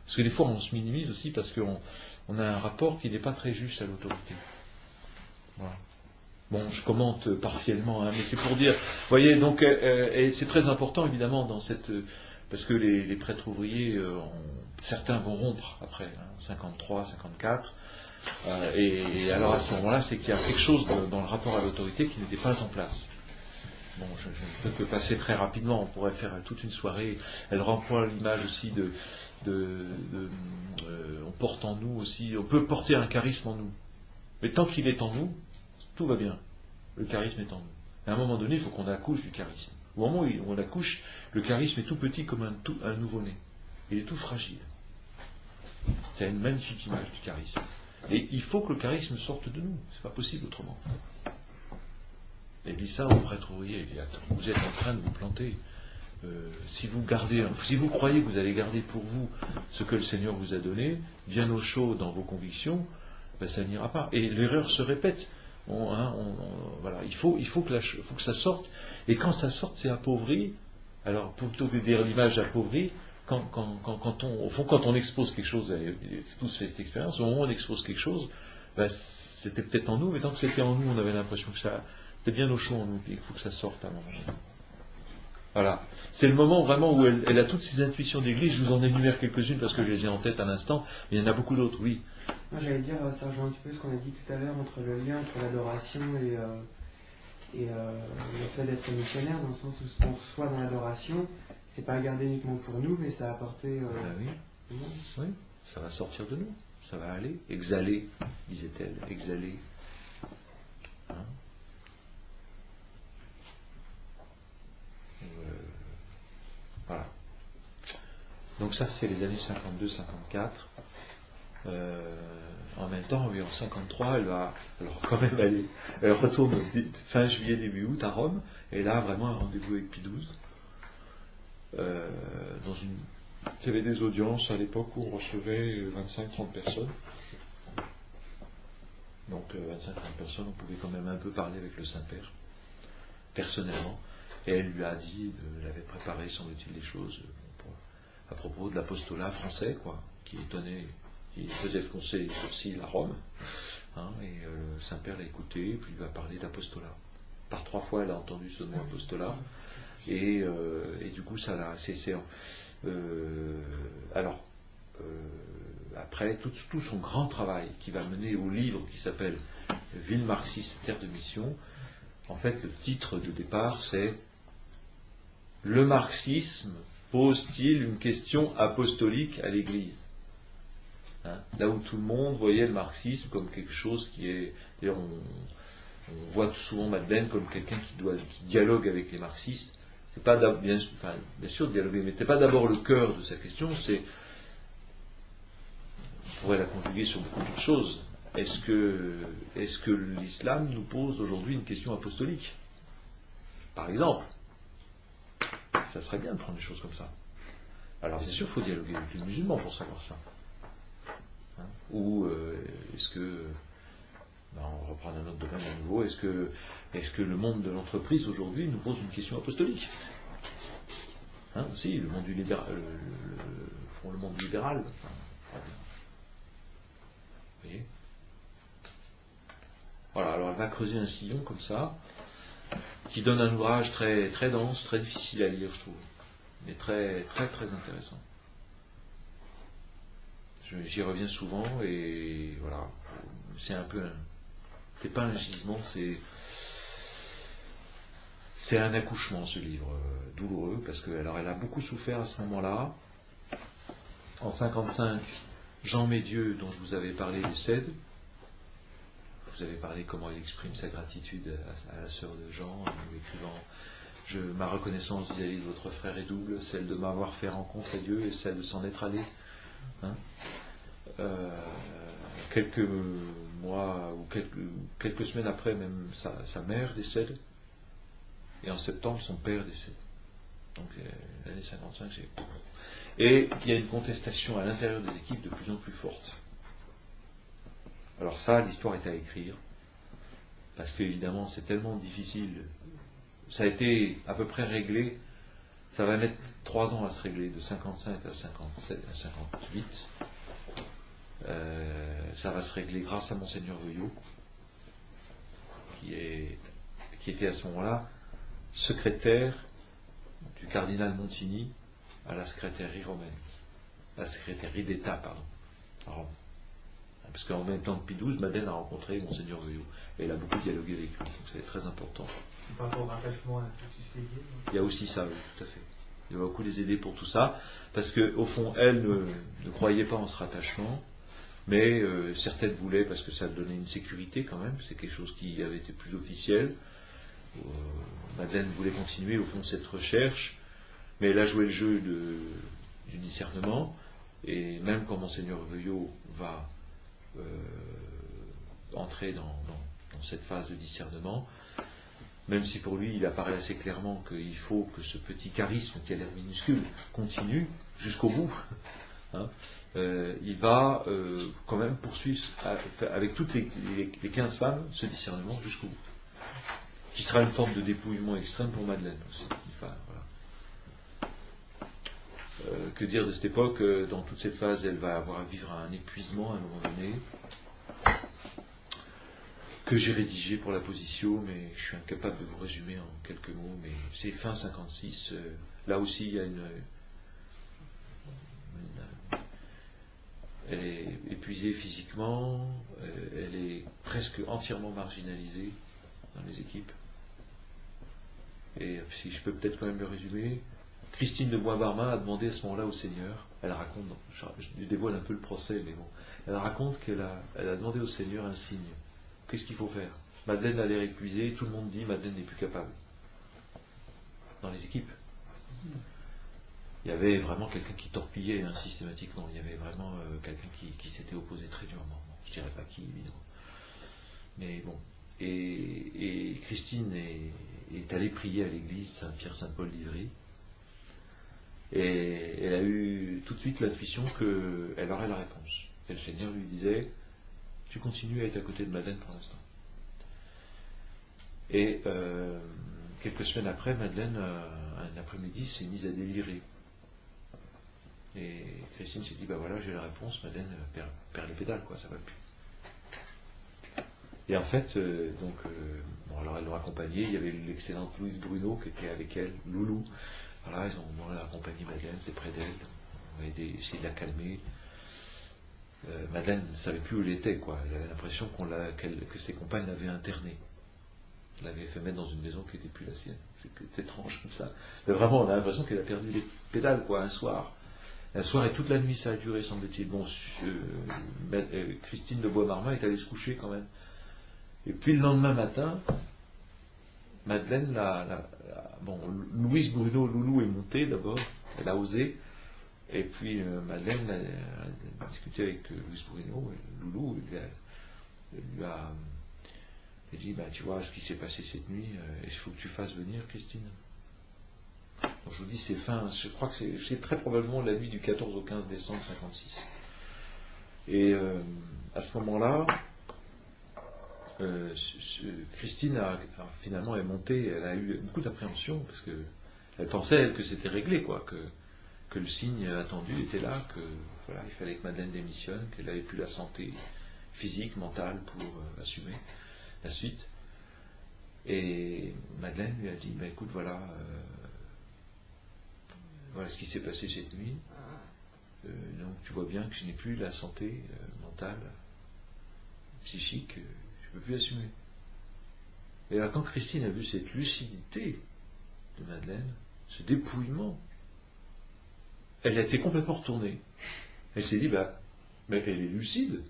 Parce que des fois on se minimise aussi parce qu'on a un rapport qui n'est pas très juste à l'autorité. Voilà. Bon, je commente partiellement, mais c'est pour dire, vous voyez, donc, et c'est très important évidemment dans cette... Parce que les prêtres ouvriers, certains vont rompre après, 53, 54. Et alors à ce moment-là, c'est qu'il y a quelque chose dans le rapport à l'autorité qui n'était pas en place. Bon, je ne peux que passer très rapidement, on pourrait faire toute une soirée. Elle renvoie l'image aussi on porte en nous aussi, on peut porter un charisme en nous. Mais tant qu'il est en nous, tout va bien. Le charisme est en nous. À un moment donné, il faut qu'on accouche du charisme. Au moment où on accouche, le charisme est tout petit comme un nouveau-né. Il est tout fragile. C'est une magnifique image du charisme. Et il faut que le charisme sorte de nous. C'est pas possible autrement. Et dit ça au prêtre ouvrier. Il dit, attends, vous êtes en train de vous planter. Si vous croyez que vous allez garder pour vous ce que le Seigneur vous a donné, bien au chaud dans vos convictions, ben ça n'ira pas. Et l'erreur se répète. Voilà, il faut que ça sorte. Et quand ça sorte, c'est appauvri. Alors, plutôt que de dire l'image appauvrie, quand on expose quelque chose, tous fait cette expérience, au moment où on expose quelque chose, ben, c'était peut-être en nous, mais tant que c'était en nous, on avait l'impression que c'était bien au chaud en nous, et il faut que ça sorte à un moment donné. Voilà. C'est le moment vraiment où elle a toutes ces intuitions d'église. Je vous en énumère quelques-unes parce que je les ai en tête à l'instant, mais il y en a beaucoup d'autres, oui. Moi j'allais dire, ça rejoint un petit peu ce qu'on a dit tout à l'heure entre le lien entre l'adoration et le fait d'être missionnaire, dans le sens où ce qu'on reçoit dans l'adoration, c'est pas gardé uniquement pour nous, mais ça a apporté... oui, ça va sortir de nous, ça va aller, exhaler, disait-elle, exhaler. Voilà. Donc ça, c'est les années 52-54. En même temps, oui, en 53, elle va, alors quand même, elle retourne fin juillet, début août à Rome, et là, vraiment un rendez-vous avec Pie XII, dans une Il y avait des audiences à l'époque où on recevait 25-30 personnes. Donc 25-30 personnes, on pouvait quand même un peu parler avec le Saint-Père, personnellement. Et elle lui a dit, elle avait préparé, semble-t-il, des choses à propos de l'apostolat français, quoi, qui étonnait, qui faisait foncer les sourcils à Rome. Et le Saint-Père l'a écouté, puis il lui a parlé d'apostolat. Par 3 fois, elle a entendu ce mot apostolat. Et du coup, ça l'a... après, tout son grand travail qui va mener au livre qui s'appelle Ville marxiste, terre de mission, en fait, le titre de départ, c'est « Le marxisme pose-t-il une question apostolique à l'Église ?» Là où tout le monde voyait le marxisme comme quelque chose qui est... D'ailleurs, on voit souvent Madeleine comme quelqu'un qui dialogue avec les marxistes. C'est pas bien sûr dialoguer, mais c'est pas d'abord le cœur de sa question, c'est... On pourrait la conjuguer sur beaucoup d'autres choses. Est-ce que l'islam nous pose aujourd'hui une question apostolique? Par exemple. Ça serait bien de prendre des choses comme ça. Alors bien sûr, il faut dialoguer avec les musulmans pour savoir ça. Ou est-ce que... on reprend un autre domaine à nouveau. Est-ce que le monde de l'entreprise aujourd'hui nous pose une question apostolique? Si, le monde du libéral. Le monde libéral. Vous voyez? Voilà, alors elle va creuser un sillon comme ça, qui donne un ouvrage très, très dense, très difficile à lire, je trouve, mais très, très, très intéressant. J'y reviens souvent et voilà, c'est un peu c'est pas un gisement, c'est un accouchement, ce livre, douloureux, parce qu'elle a beaucoup souffert à ce moment-là. En 1955, Jean Médieu, dont je vous avais parlé, décède. Je vous avais parlé comment il exprime sa gratitude à la sœur de Jean, en lui écrivant ma reconnaissance vis-à-vis de votre frère est double, celle de m'avoir fait rencontrer Dieu et celle de s'en être allé. Quelques mois ou quelques semaines après, même sa mère décède, et en septembre son père décède. Donc l'année 55, c'est... Et il y a une contestation à l'intérieur des équipes de plus en plus forte. Alors ça, l'histoire est à écrire, parce qu'évidemment c'est tellement difficile. Ça a été à peu près réglé, ça va mettre 3 ans à se régler, de 55 à 57, à 58. Ça va se régler grâce à Monseigneur Veuillot, qui était à ce moment-là secrétaire du cardinal Montigny à la secrétairie romaine, la secrétairie d'État, pardon, à Rome. Parce qu'en même temps que Pie XII, Madeleine a rencontré Monseigneur Veuillot, et elle a beaucoup dialogué avec lui, donc c'est très important. Par rapport au rattachement à l'Institut Spédier. Il y a aussi ça, oui, tout à fait. Il va beaucoup les aider pour tout ça, parce qu'au fond, elle ne croyait pas en ce rattachement, mais certaines voulaient, parce que ça donnait une sécurité quand même, c'est quelque chose qui avait été plus officiel. Madeleine voulait continuer au fond cette recherche, mais elle a joué le jeu du discernement, et même quand Monseigneur Veuillot va entrer dans cette phase de discernement, même si pour lui il apparaît assez clairement qu'il faut que ce petit charisme qui a l'air minuscule continue jusqu'au bout, il va quand même poursuivre avec toutes les 15 femmes ce discernement jusqu'au bout, qui sera une forme de dépouillement extrême pour Madeleine aussi. Enfin, voilà. Que dire de cette époque? Dans toute cette phase, elle va avoir à vivre un épuisement à un moment donné, que j'ai rédigé pour la position, mais je suis incapable de vous résumer en quelques mots. Mais c'est fin 56. Là aussi, il y a elle est épuisée physiquement, elle est presque entièrement marginalisée dans les équipes. Et si je peux peut-être quand même le résumer, Christine de Bois-Barmin a demandé à ce moment-là au Seigneur, elle raconte, je dévoile un peu le procès, mais bon, elle raconte qu'elle a demandé au Seigneur un signe. Qu'est-ce qu'il faut faire? Madeleine a l'air épuisée, tout le monde dit Madeleine n'est plus capable. Dans les équipes. Il y avait vraiment quelqu'un qui torpillait systématiquement, il y avait vraiment quelqu'un qui s'était opposé très durement. Bon, je ne dirais pas qui, évidemment. Mais bon. Et Christine est allée prier à l'église Saint-Pierre-Saint-Paul d'Ivry. Et elle a eu tout de suite l'intuition qu'elle aurait la réponse. Et le Seigneur lui disait, tu continues à être à côté de Madeleine pour l'instant. Et quelques semaines après, Madeleine, un après-midi, s'est mise à délirer. Et Christine s'est dit, bah voilà, j'ai la réponse, Madeleine perd les pédales, quoi, ça va plus. Et en fait, alors elle l'a accompagnée, il y avait l'excellente Louise Bruno qui était avec elle, Loulou. Voilà, on a accompagné Madeleine, c'était près d'elle, on a essayé de la calmer. Madeleine ne savait plus où elle était, quoi. Elle avait l'impression que ses compagnes l'avaient internée. Elle l'avait fait mettre dans une maison qui n'était plus la sienne. C'est étrange comme ça. Mais vraiment, on a l'impression qu'elle a perdu les pédales, quoi, un soir. Un soir et toute la nuit, ça a duré, semble-t-il. Bon, Christine de Bois-Marmin est allée se coucher quand même. Et puis le lendemain matin, Madeleine, Louise Bruno, Loulou est montée d'abord, elle a osé, et puis Madeleine a discuté avec Louise Bruno, et Loulou lui a dit, tu vois ce qui s'est passé cette nuit, il faut que tu fasses venir Christine. Donc je vous dis, je crois que c'est très probablement la nuit du 14 au 15 décembre 56. Et à ce moment-là, Christine finalement est montée, elle a eu beaucoup d'appréhension parce qu'elle pensait elle que c'était réglé, quoi, que le signe attendu était là, que voilà, il fallait que Madeleine démissionne, qu'elle n'avait plus la santé physique, mentale pour assumer la suite. Et Madeleine lui a dit, écoute, voilà ce qui s'est passé cette nuit. Donc tu vois bien que je n'ai plus la santé mentale, psychique, je ne peux plus assumer. Et alors quand Christine a vu cette lucidité de Madeleine, ce dépouillement, elle a été complètement retournée. Elle s'est dit, mais elle est lucide.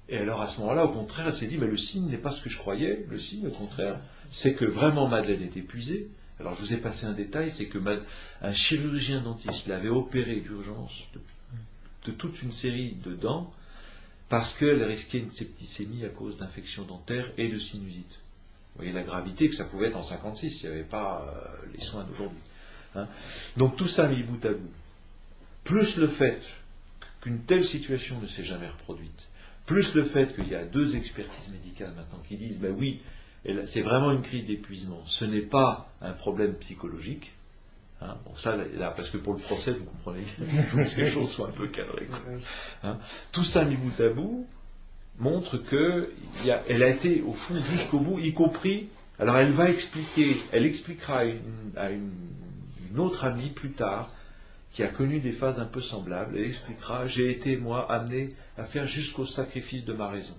Et alors à ce moment-là, au contraire, elle s'est dit, mais le signe n'est pas ce que je croyais, le signe au contraire, c'est que vraiment Madeleine est épuisée. Alors je vous ai passé un détail, c'est que un chirurgien dentiste l'avait opérée d'urgence de toute une série de dents, parce qu'elle risquait une septicémie à cause d'infections dentaires et de sinusite. Vous voyez la gravité que ça pouvait être en 56, il n'y avait pas les soins d'aujourd'hui. Hein. Donc tout ça mis bout à bout, plus le fait qu'une telle situation ne s'est jamais reproduite, plus le fait qu'il y a 2 expertises médicales maintenant qui disent, oui, c'est vraiment une crise d'épuisement, ce n'est pas un problème psychologique. Hein, bon, ça, là, parce que pour le procès, vous comprenez, il faut que les choses soient un peu cadrées. Hein, tout ça mis bout à bout montre qu'elle a été au fond jusqu'au bout, y compris. Alors elle expliquera à une autre amie plus tard, qui a connu des phases un peu semblables, elle expliquera, j'ai été moi amené à faire jusqu'au sacrifice de ma raison.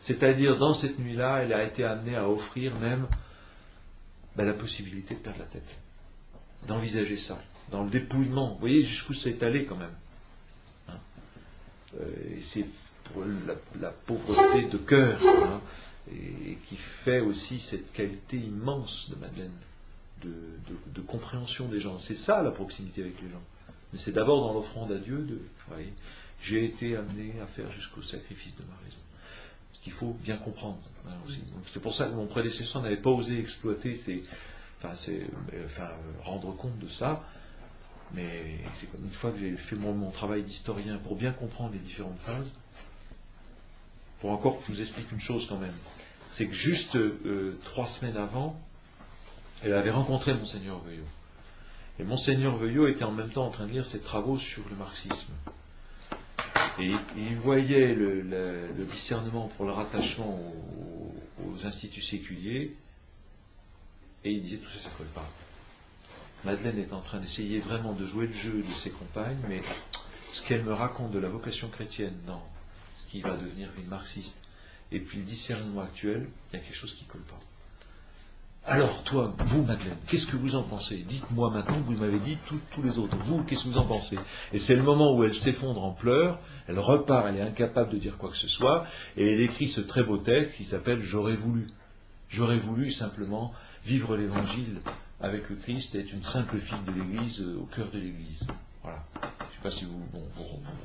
C'est-à-dire dans cette nuit-là, elle a été amenée à offrir même la possibilité de perdre la tête. D'envisager ça, dans le dépouillement. Vous voyez jusqu'où c'est allé quand même. Hein, et c'est pour la pauvreté de cœur, hein, et qui fait aussi cette qualité immense de Madeleine, de compréhension des gens. C'est ça la proximité avec les gens. Mais c'est d'abord dans l'offrande à Dieu vous voyez, j'ai été amené à faire jusqu'au sacrifice de ma raison. Ce qu'il faut bien comprendre. Hein, aussi. Donc, c'est pour ça que mon prédécesseur n'avait pas osé exploiter rendre compte de ça, mais c'est comme une fois que j'ai fait mon travail d'historien pour bien comprendre les différentes phases, pour encore que je vous explique une chose quand même, c'est que juste 3 semaines avant, elle avait rencontré Monseigneur Veuillot. Et Monseigneur Veuillot était en même temps en train de lire ses travaux sur le marxisme. Et il voyait le discernement pour le rattachement aux instituts séculiers, et il disait tout ça, ça ne colle pas. Madeleine est en train d'essayer vraiment de jouer le jeu de ses compagnes, mais ce qu'elle me raconte de la vocation chrétienne dans ce qui va devenir une marxiste, et puis le discernement actuel, il y a quelque chose qui ne colle pas. Alors, toi, vous, Madeleine, qu'est-ce que vous en pensez? Dites-moi maintenant, vous m'avez dit tous les autres. Vous, qu'est-ce que vous en pensez? Et c'est le moment où elle s'effondre en pleurs, elle repart, elle est incapable de dire quoi que ce soit, et elle écrit ce très beau texte qui s'appelle « J'aurais voulu ». J'aurais voulu simplement vivre l'évangile avec le Christ et être une simple fille de l'Église au cœur de l'Église. Voilà. Je ne sais pas si vous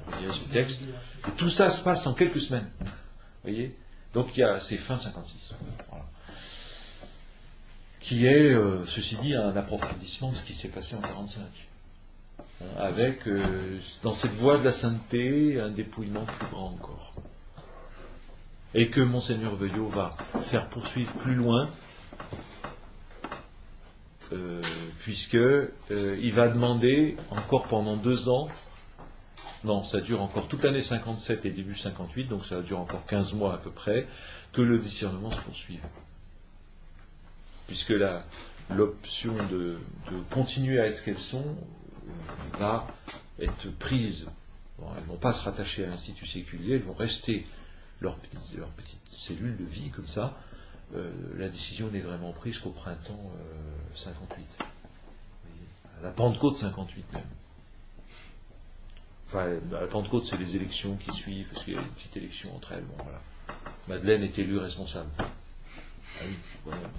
voyez ce texte. Et tout ça se passe en quelques semaines. Vous voyez? Donc c'est fin 56. Voilà. qui est, ceci dit, un approfondissement de ce qui s'est passé en 1945. Avec, dans cette voie de la sainteté, un dépouillement plus grand encore. Et que Monseigneur Veuillot va faire poursuivre plus loin, puisque il va demander, encore pendant 2 ans, non, ça dure encore toute l'année 57 et début 58, donc ça dure encore 15 mois à peu près, que le discernement se poursuive. Puisque l'option de continuer à être ce qu'elles sont va être prise. Bon, elles ne vont pas se rattacher à l'Institut séculier, elles vont rester leur petite cellule de vie comme ça. La décision n'est vraiment prise qu'au printemps 58. À la Pentecôte 58 même. Enfin, à la Pentecôte, c'est les élections qui suivent, parce qu'il y a une petite élection entre elles. Bon, voilà. Madeleine est élue responsable. Ah oui, voilà.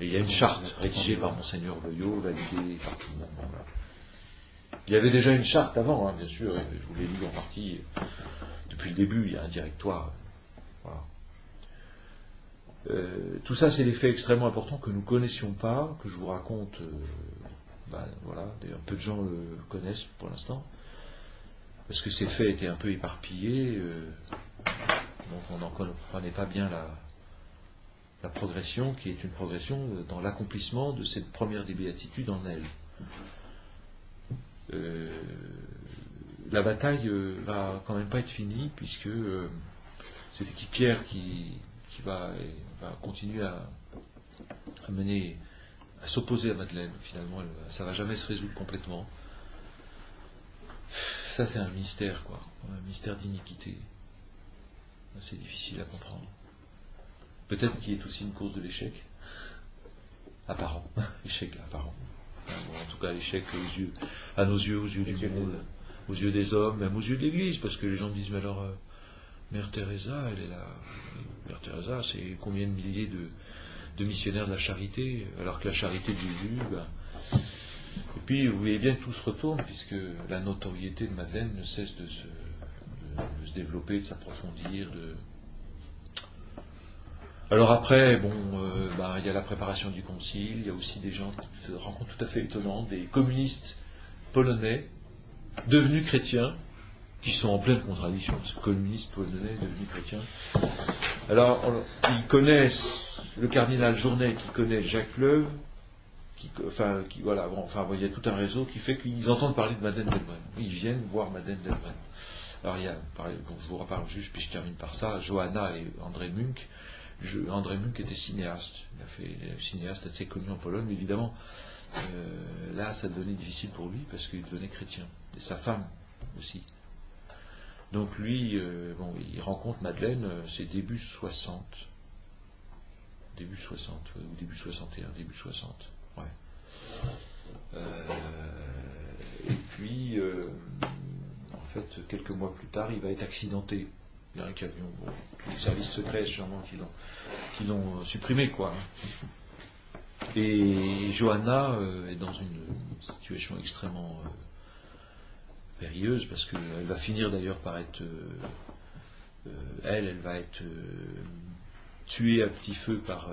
Et il y a une charte rédigée par Monseigneur Veuillot, validée par tout le monde. Voilà. Il y avait déjà une charte avant, bien sûr, et je vous l'ai lu en partie. Depuis le début, il y a un directoire. Voilà. Tout ça, c'est des faits extrêmement importants que nous ne connaissions pas, que je vous raconte. Voilà, d'ailleurs, peu de gens le connaissent pour l'instant, parce que ces faits étaient un peu éparpillés, donc on n'en comprenait pas bien la progression, qui est une progression dans l'accomplissement de cette première des béatitudes en elle. La bataille va quand même pas être finie, puisque c'est Pierre qui va continuer à mener, à s'opposer à Madeleine. Finalement, ça va jamais se résoudre complètement. Ça, c'est un mystère, quoi, un mystère d'iniquité. C'est difficile à comprendre. Peut-être qu'il est aussi une cause de l'échec apparent, échec apparent. En tout cas, l'échec à nos yeux, aux yeux du monde, aux yeux des hommes, même aux yeux de l'Église, parce que les gens disent, mais alors, Mère Teresa, elle est là. Mère Teresa, c'est combien de milliers de missionnaires de la charité, alors que la charité de Jésus, et puis vous voyez bien que tout se retourne, puisque la notoriété de Madeleine ne cesse de se développer, de s'approfondir. Alors après, il y a la préparation du concile, il y a aussi des gens qui se rencontrent tout à fait étonnants, des communistes polonais devenus chrétiens, qui sont en pleine contradiction, parce que communistes polonais devenus chrétiens. Alors, ils connaissent le cardinal Journet, qui connaît Jacques Leuve, il y a tout un réseau qui fait qu'ils entendent parler de Madeleine d'Elbren. Ils viennent voir Madeleine d'Elbren. Alors il y a, je vous reparle juste, puis je termine par ça, Johanna et André Munk. André Munk était cinéaste. Il a fait cinéaste assez connu en Pologne, mais évidemment, là, ça devenait difficile pour lui, parce qu'il devenait chrétien. Et sa femme aussi. Donc lui, il rencontre Madeleine, c'est début 60. Début 60, ou début 61, début 60. Ouais. Et puis, en fait, quelques mois plus tard, il va être accidenté. Il y a un camion, les services secrets sûrement qui l'ont supprimé, quoi. Et Johanna est dans une situation extrêmement périlleuse, parce qu'elle va finir d'ailleurs par être, elle va être tuée à petit feu par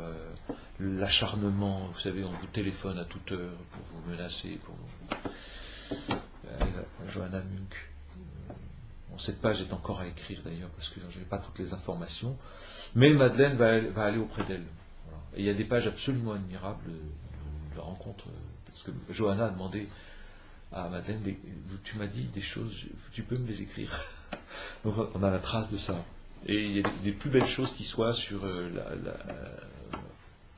l'acharnement. Vous savez, on vous téléphone à toute heure pour vous menacer. Johanna Munk. Cette page est encore à écrire d'ailleurs, parce que je n'ai pas toutes les informations. Mais Madeleine va aller auprès d'elle. Voilà. Et il y a des pages absolument admirables de la rencontre, parce que Johanna a demandé à Madeleine, tu m'as dit des choses, tu peux me les écrire. Donc on a la trace de ça. Et il y a des plus belles choses qui soient sur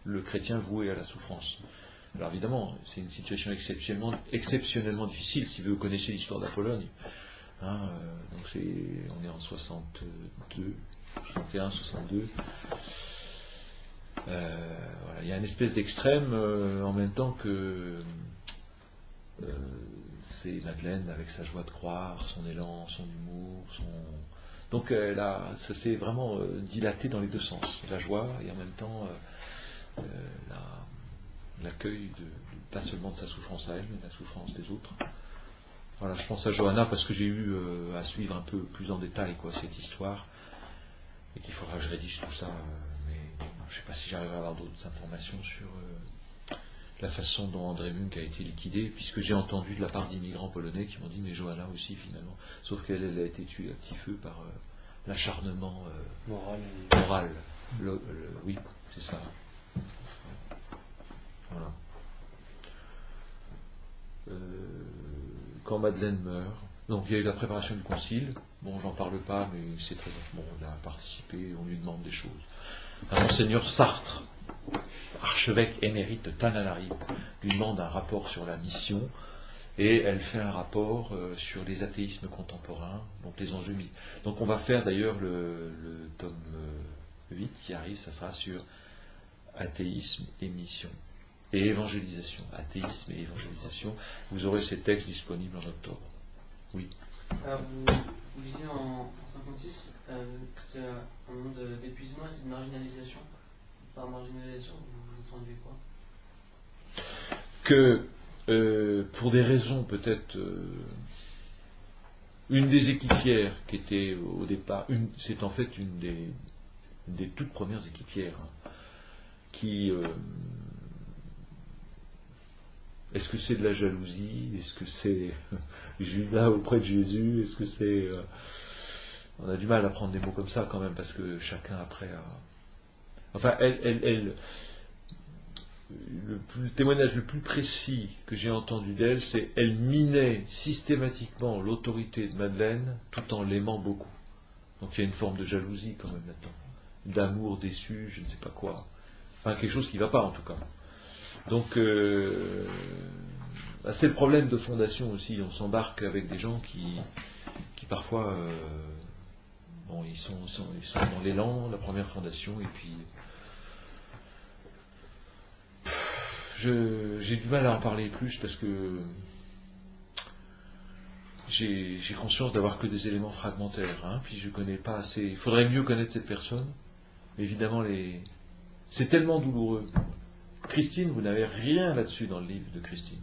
le chrétien voué à la souffrance. Alors évidemment, c'est une situation exceptionnellement difficile, si vous connaissez l'histoire de la Pologne. Donc on est en 62, 61, 62. Voilà, il y a une espèce d'extrême en même temps que c'est Madeleine avec sa joie de croire, son élan, son humour, donc ça s'est vraiment dilaté dans les deux sens, la joie et en même temps l'accueil pas seulement de sa souffrance à elle, mais de la souffrance des autres. Voilà, je pense à Johanna parce que j'ai eu à suivre un peu plus en détail cette histoire, et qu'il faudra que je rédige tout ça, mais je ne sais pas si j'arriverai à avoir d'autres informations sur la façon dont André Munk a été liquidé, puisque j'ai entendu de la part d'immigrants polonais qui m'ont dit mais Johanna aussi finalement, sauf qu'elle a été tuée à petit feu par l'acharnement moral. Oui, c'est ça. Voilà. Quand Madeleine meurt, donc il y a eu la préparation du concile. Bon, j'en parle pas, mais c'est très bon. On a participé, on lui demande des choses. Un monseigneur Sartre, archevêque émérite de Tananarive, lui demande un rapport sur la mission, et elle fait un rapport sur les athéismes contemporains, donc les enjeux. Donc on va faire d'ailleurs le tome 8 qui arrive, ça sera sur athéisme et mission. Et évangélisation, athéisme et évangélisation. Vous aurez ces textes disponibles en octobre. Oui. Vous disiez en 56 que c'était un monde d'épuisement et de marginalisation. Par marginalisation, vous entendiez quoi? Que pour des raisons peut-être, une des équipières qui était au départ, c'est en fait une des toutes premières équipières, qui est-ce que c'est de la jalousie? Est-ce que c'est Judas auprès de Jésus? Est-ce que c'est... on a du mal à prendre des mots comme ça quand même, parce que chacun après a... Enfin, le témoignage le plus précis que j'ai entendu d'elle, c'est elle minait systématiquement l'autorité de Madeleine tout en l'aimant beaucoup. Donc il y a une forme de jalousie quand même là-dedans. D'amour déçu, je ne sais pas quoi. Enfin, quelque chose qui ne va pas en tout cas. Donc, c'est le problème de fondation aussi. On s'embarque avec des gens qui parfois, ils sont dans l'élan, la première fondation, et puis j'ai du mal à en parler plus parce que j'ai conscience d'avoir que des éléments fragmentaires. Puis je connais pas assez. Il faudrait mieux connaître cette personne. Évidemment, c'est tellement douloureux. Christine, vous n'avez rien là-dessus dans le livre de Christine.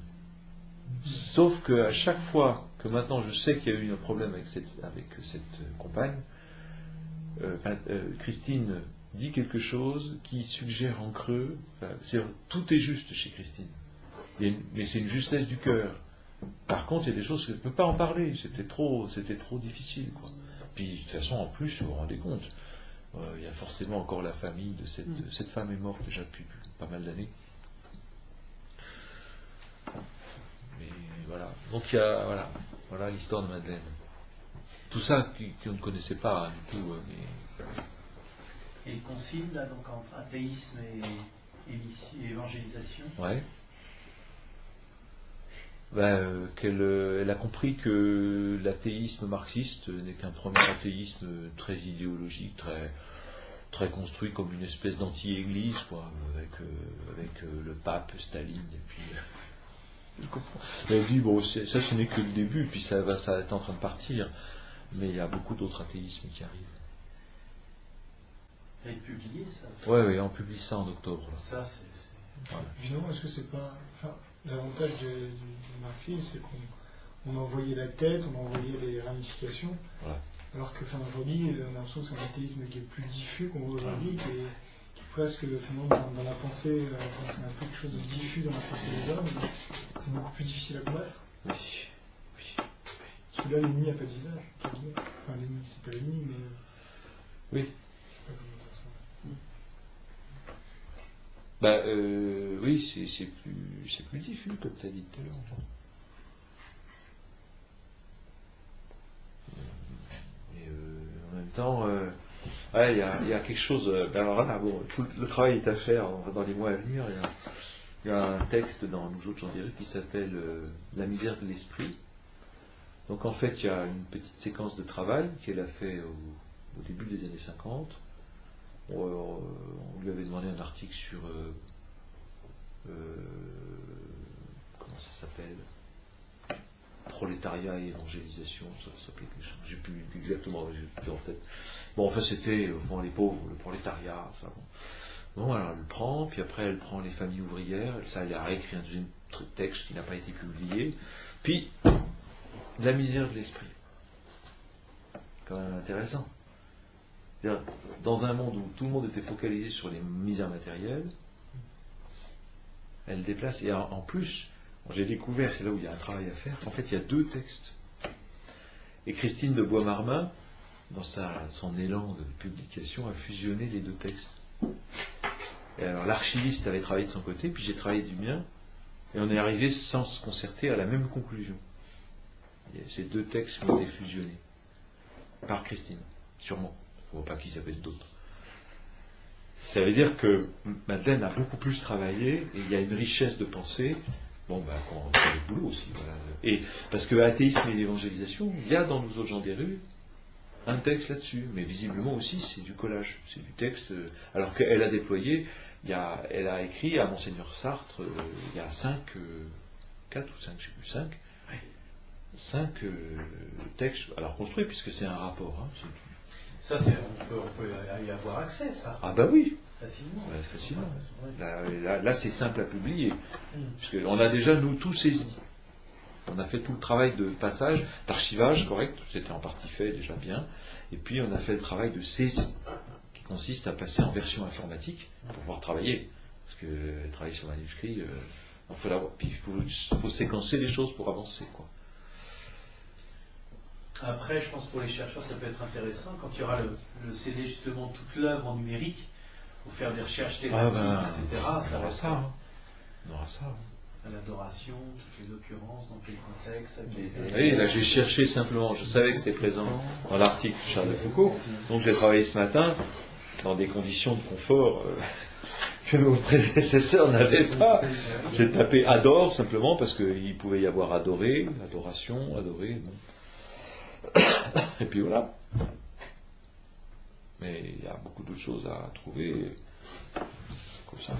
Sauf qu'à chaque fois que maintenant je sais qu'il y a eu un problème avec cette compagne, Christine dit quelque chose qui suggère en creux, tout est juste chez Christine. Mais c'est une justesse du cœur. Par contre, il y a des choses que je ne peux pas en parler, c'était trop difficile, quoi. Puis de toute façon, en plus, vous vous rendez compte, il y a forcément encore la famille de cette femme est morte déjà depuis pas mal d'années. Mais voilà. Donc il y a voilà l'histoire de Madeleine. Tout ça qu'on ne connaissait pas du tout. Et le concile là, donc entre athéisme et évangélisation. Ouais. Elle a compris que l'athéisme marxiste n'est qu'un premier athéisme très idéologique, très construit comme une espèce d'anti-église, quoi, avec le pape, Staline, et puis elle dit ça ce n'est que le début, puis ça est en train de partir, mais il y a beaucoup d'autres athéismes qui arrivent. Ça va être publié, ça? Oui, on publie ça en octobre. Là. Ça, c'est... Voilà. Finalement, est-ce que c'est pas... l'avantage du marxisme, c'est qu'on envoyait la tête, on envoyait les ramifications, voilà. Alors que aujourd'hui, on a l'impression que c'est un athéisme qui est plus diffus qu'on voit aujourd'hui, qui est presque dans la pensée, c'est un peu quelque chose de diffus dans la pensée des hommes, c'est beaucoup plus difficile à combattre. Oui. Parce que là, l'ennemi n'a pas de visage. Enfin, l'ennemi, c'est pas l'ennemi, mais... Oui. Oui, c'est plus diffus, comme tu as dit tout à l'heure. Et en même temps, il y a quelque chose. Alors là, tout le travail est à faire dans les mois à venir. Il y a un texte dans Nous autres, j'en dirais, qui s'appelle La misère de l'esprit. Donc en fait, il y a une petite séquence de travail qu'elle a fait au début des années 50. On lui avait demandé un article sur comment ça s'appelle, prolétariat et évangélisation, ça s'appelait quelque chose, j'ai plus exactement, j'ai plus en tête. Bon, enfin c'était les pauvres, le prolétariat, enfin bon. Alors elle le prend, puis après elle prend les familles ouvrières, elle a réécrit un deuxième texte qui n'a pas été publié, puis la misère de l'esprit. Quand même intéressant. C'est-à-dire, dans un monde où tout le monde était focalisé sur les misères matérielles, elle déplace. Et en plus, j'ai découvert, c'est là où il y a un travail à faire, qu'en fait, il y a 2 textes. Et Christine de Bois-Marmin, dans son élan de publication, a fusionné les 2 textes. Et alors, l'archiviste avait travaillé de son côté, puis j'ai travaillé du mien, et on est arrivé sans se concerter à la même conclusion. Et ces 2 textes ont été fusionnés par Christine, sûrement. Je ne vois pas qui ça peut être d'autres. Ça veut dire que Madeleine a beaucoup plus travaillé, et il y a une richesse de pensée. Bon, ben, on fait le boulot aussi. Voilà. Et parce que athéisme et évangélisation, il y a dans Nous autres gens des rues un texte là-dessus, mais visiblement aussi c'est du collage, c'est du texte. Alors qu'elle a déployé, elle a écrit à Monseigneur Sartre, il y a 4 ou 5, je ne sais plus, 5 textes, alors construits, puisque c'est un rapport. Hein, ça, on peut y avoir accès, ça. Ah bah oui. Facilement. Ouais, facilement. Là, c'est simple à publier. Puisqu'on a déjà, nous, tout saisi. On a fait tout le travail de passage, d'archivage correct, c'était en partie fait déjà bien. Et puis on a fait le travail de saisie, qui consiste à passer en version informatique pour pouvoir travailler. Parce que travailler sur manuscrit, il faut l'avoir. Puis il faut séquencer les choses pour avancer, quoi. Après, je pense que pour les chercheurs, ça peut être intéressant quand il y aura le CD, justement, toute l'œuvre en numérique, pour faire des recherches thématiques, etc. On aura ça. On aura ça. L'adoration, toutes les occurrences, dans quel contexte. Oui, là j'ai cherché simplement, je savais que c'était présent dans l'article de Charles de Foucault, donc j'ai travaillé ce matin dans des conditions de confort que nos prédécesseurs n'avaient pas. J'ai tapé adore simplement parce qu'il pouvait y avoir adoré, adoration, adorer. Et puis voilà. Mais il y a beaucoup d'autres choses à trouver comme ça.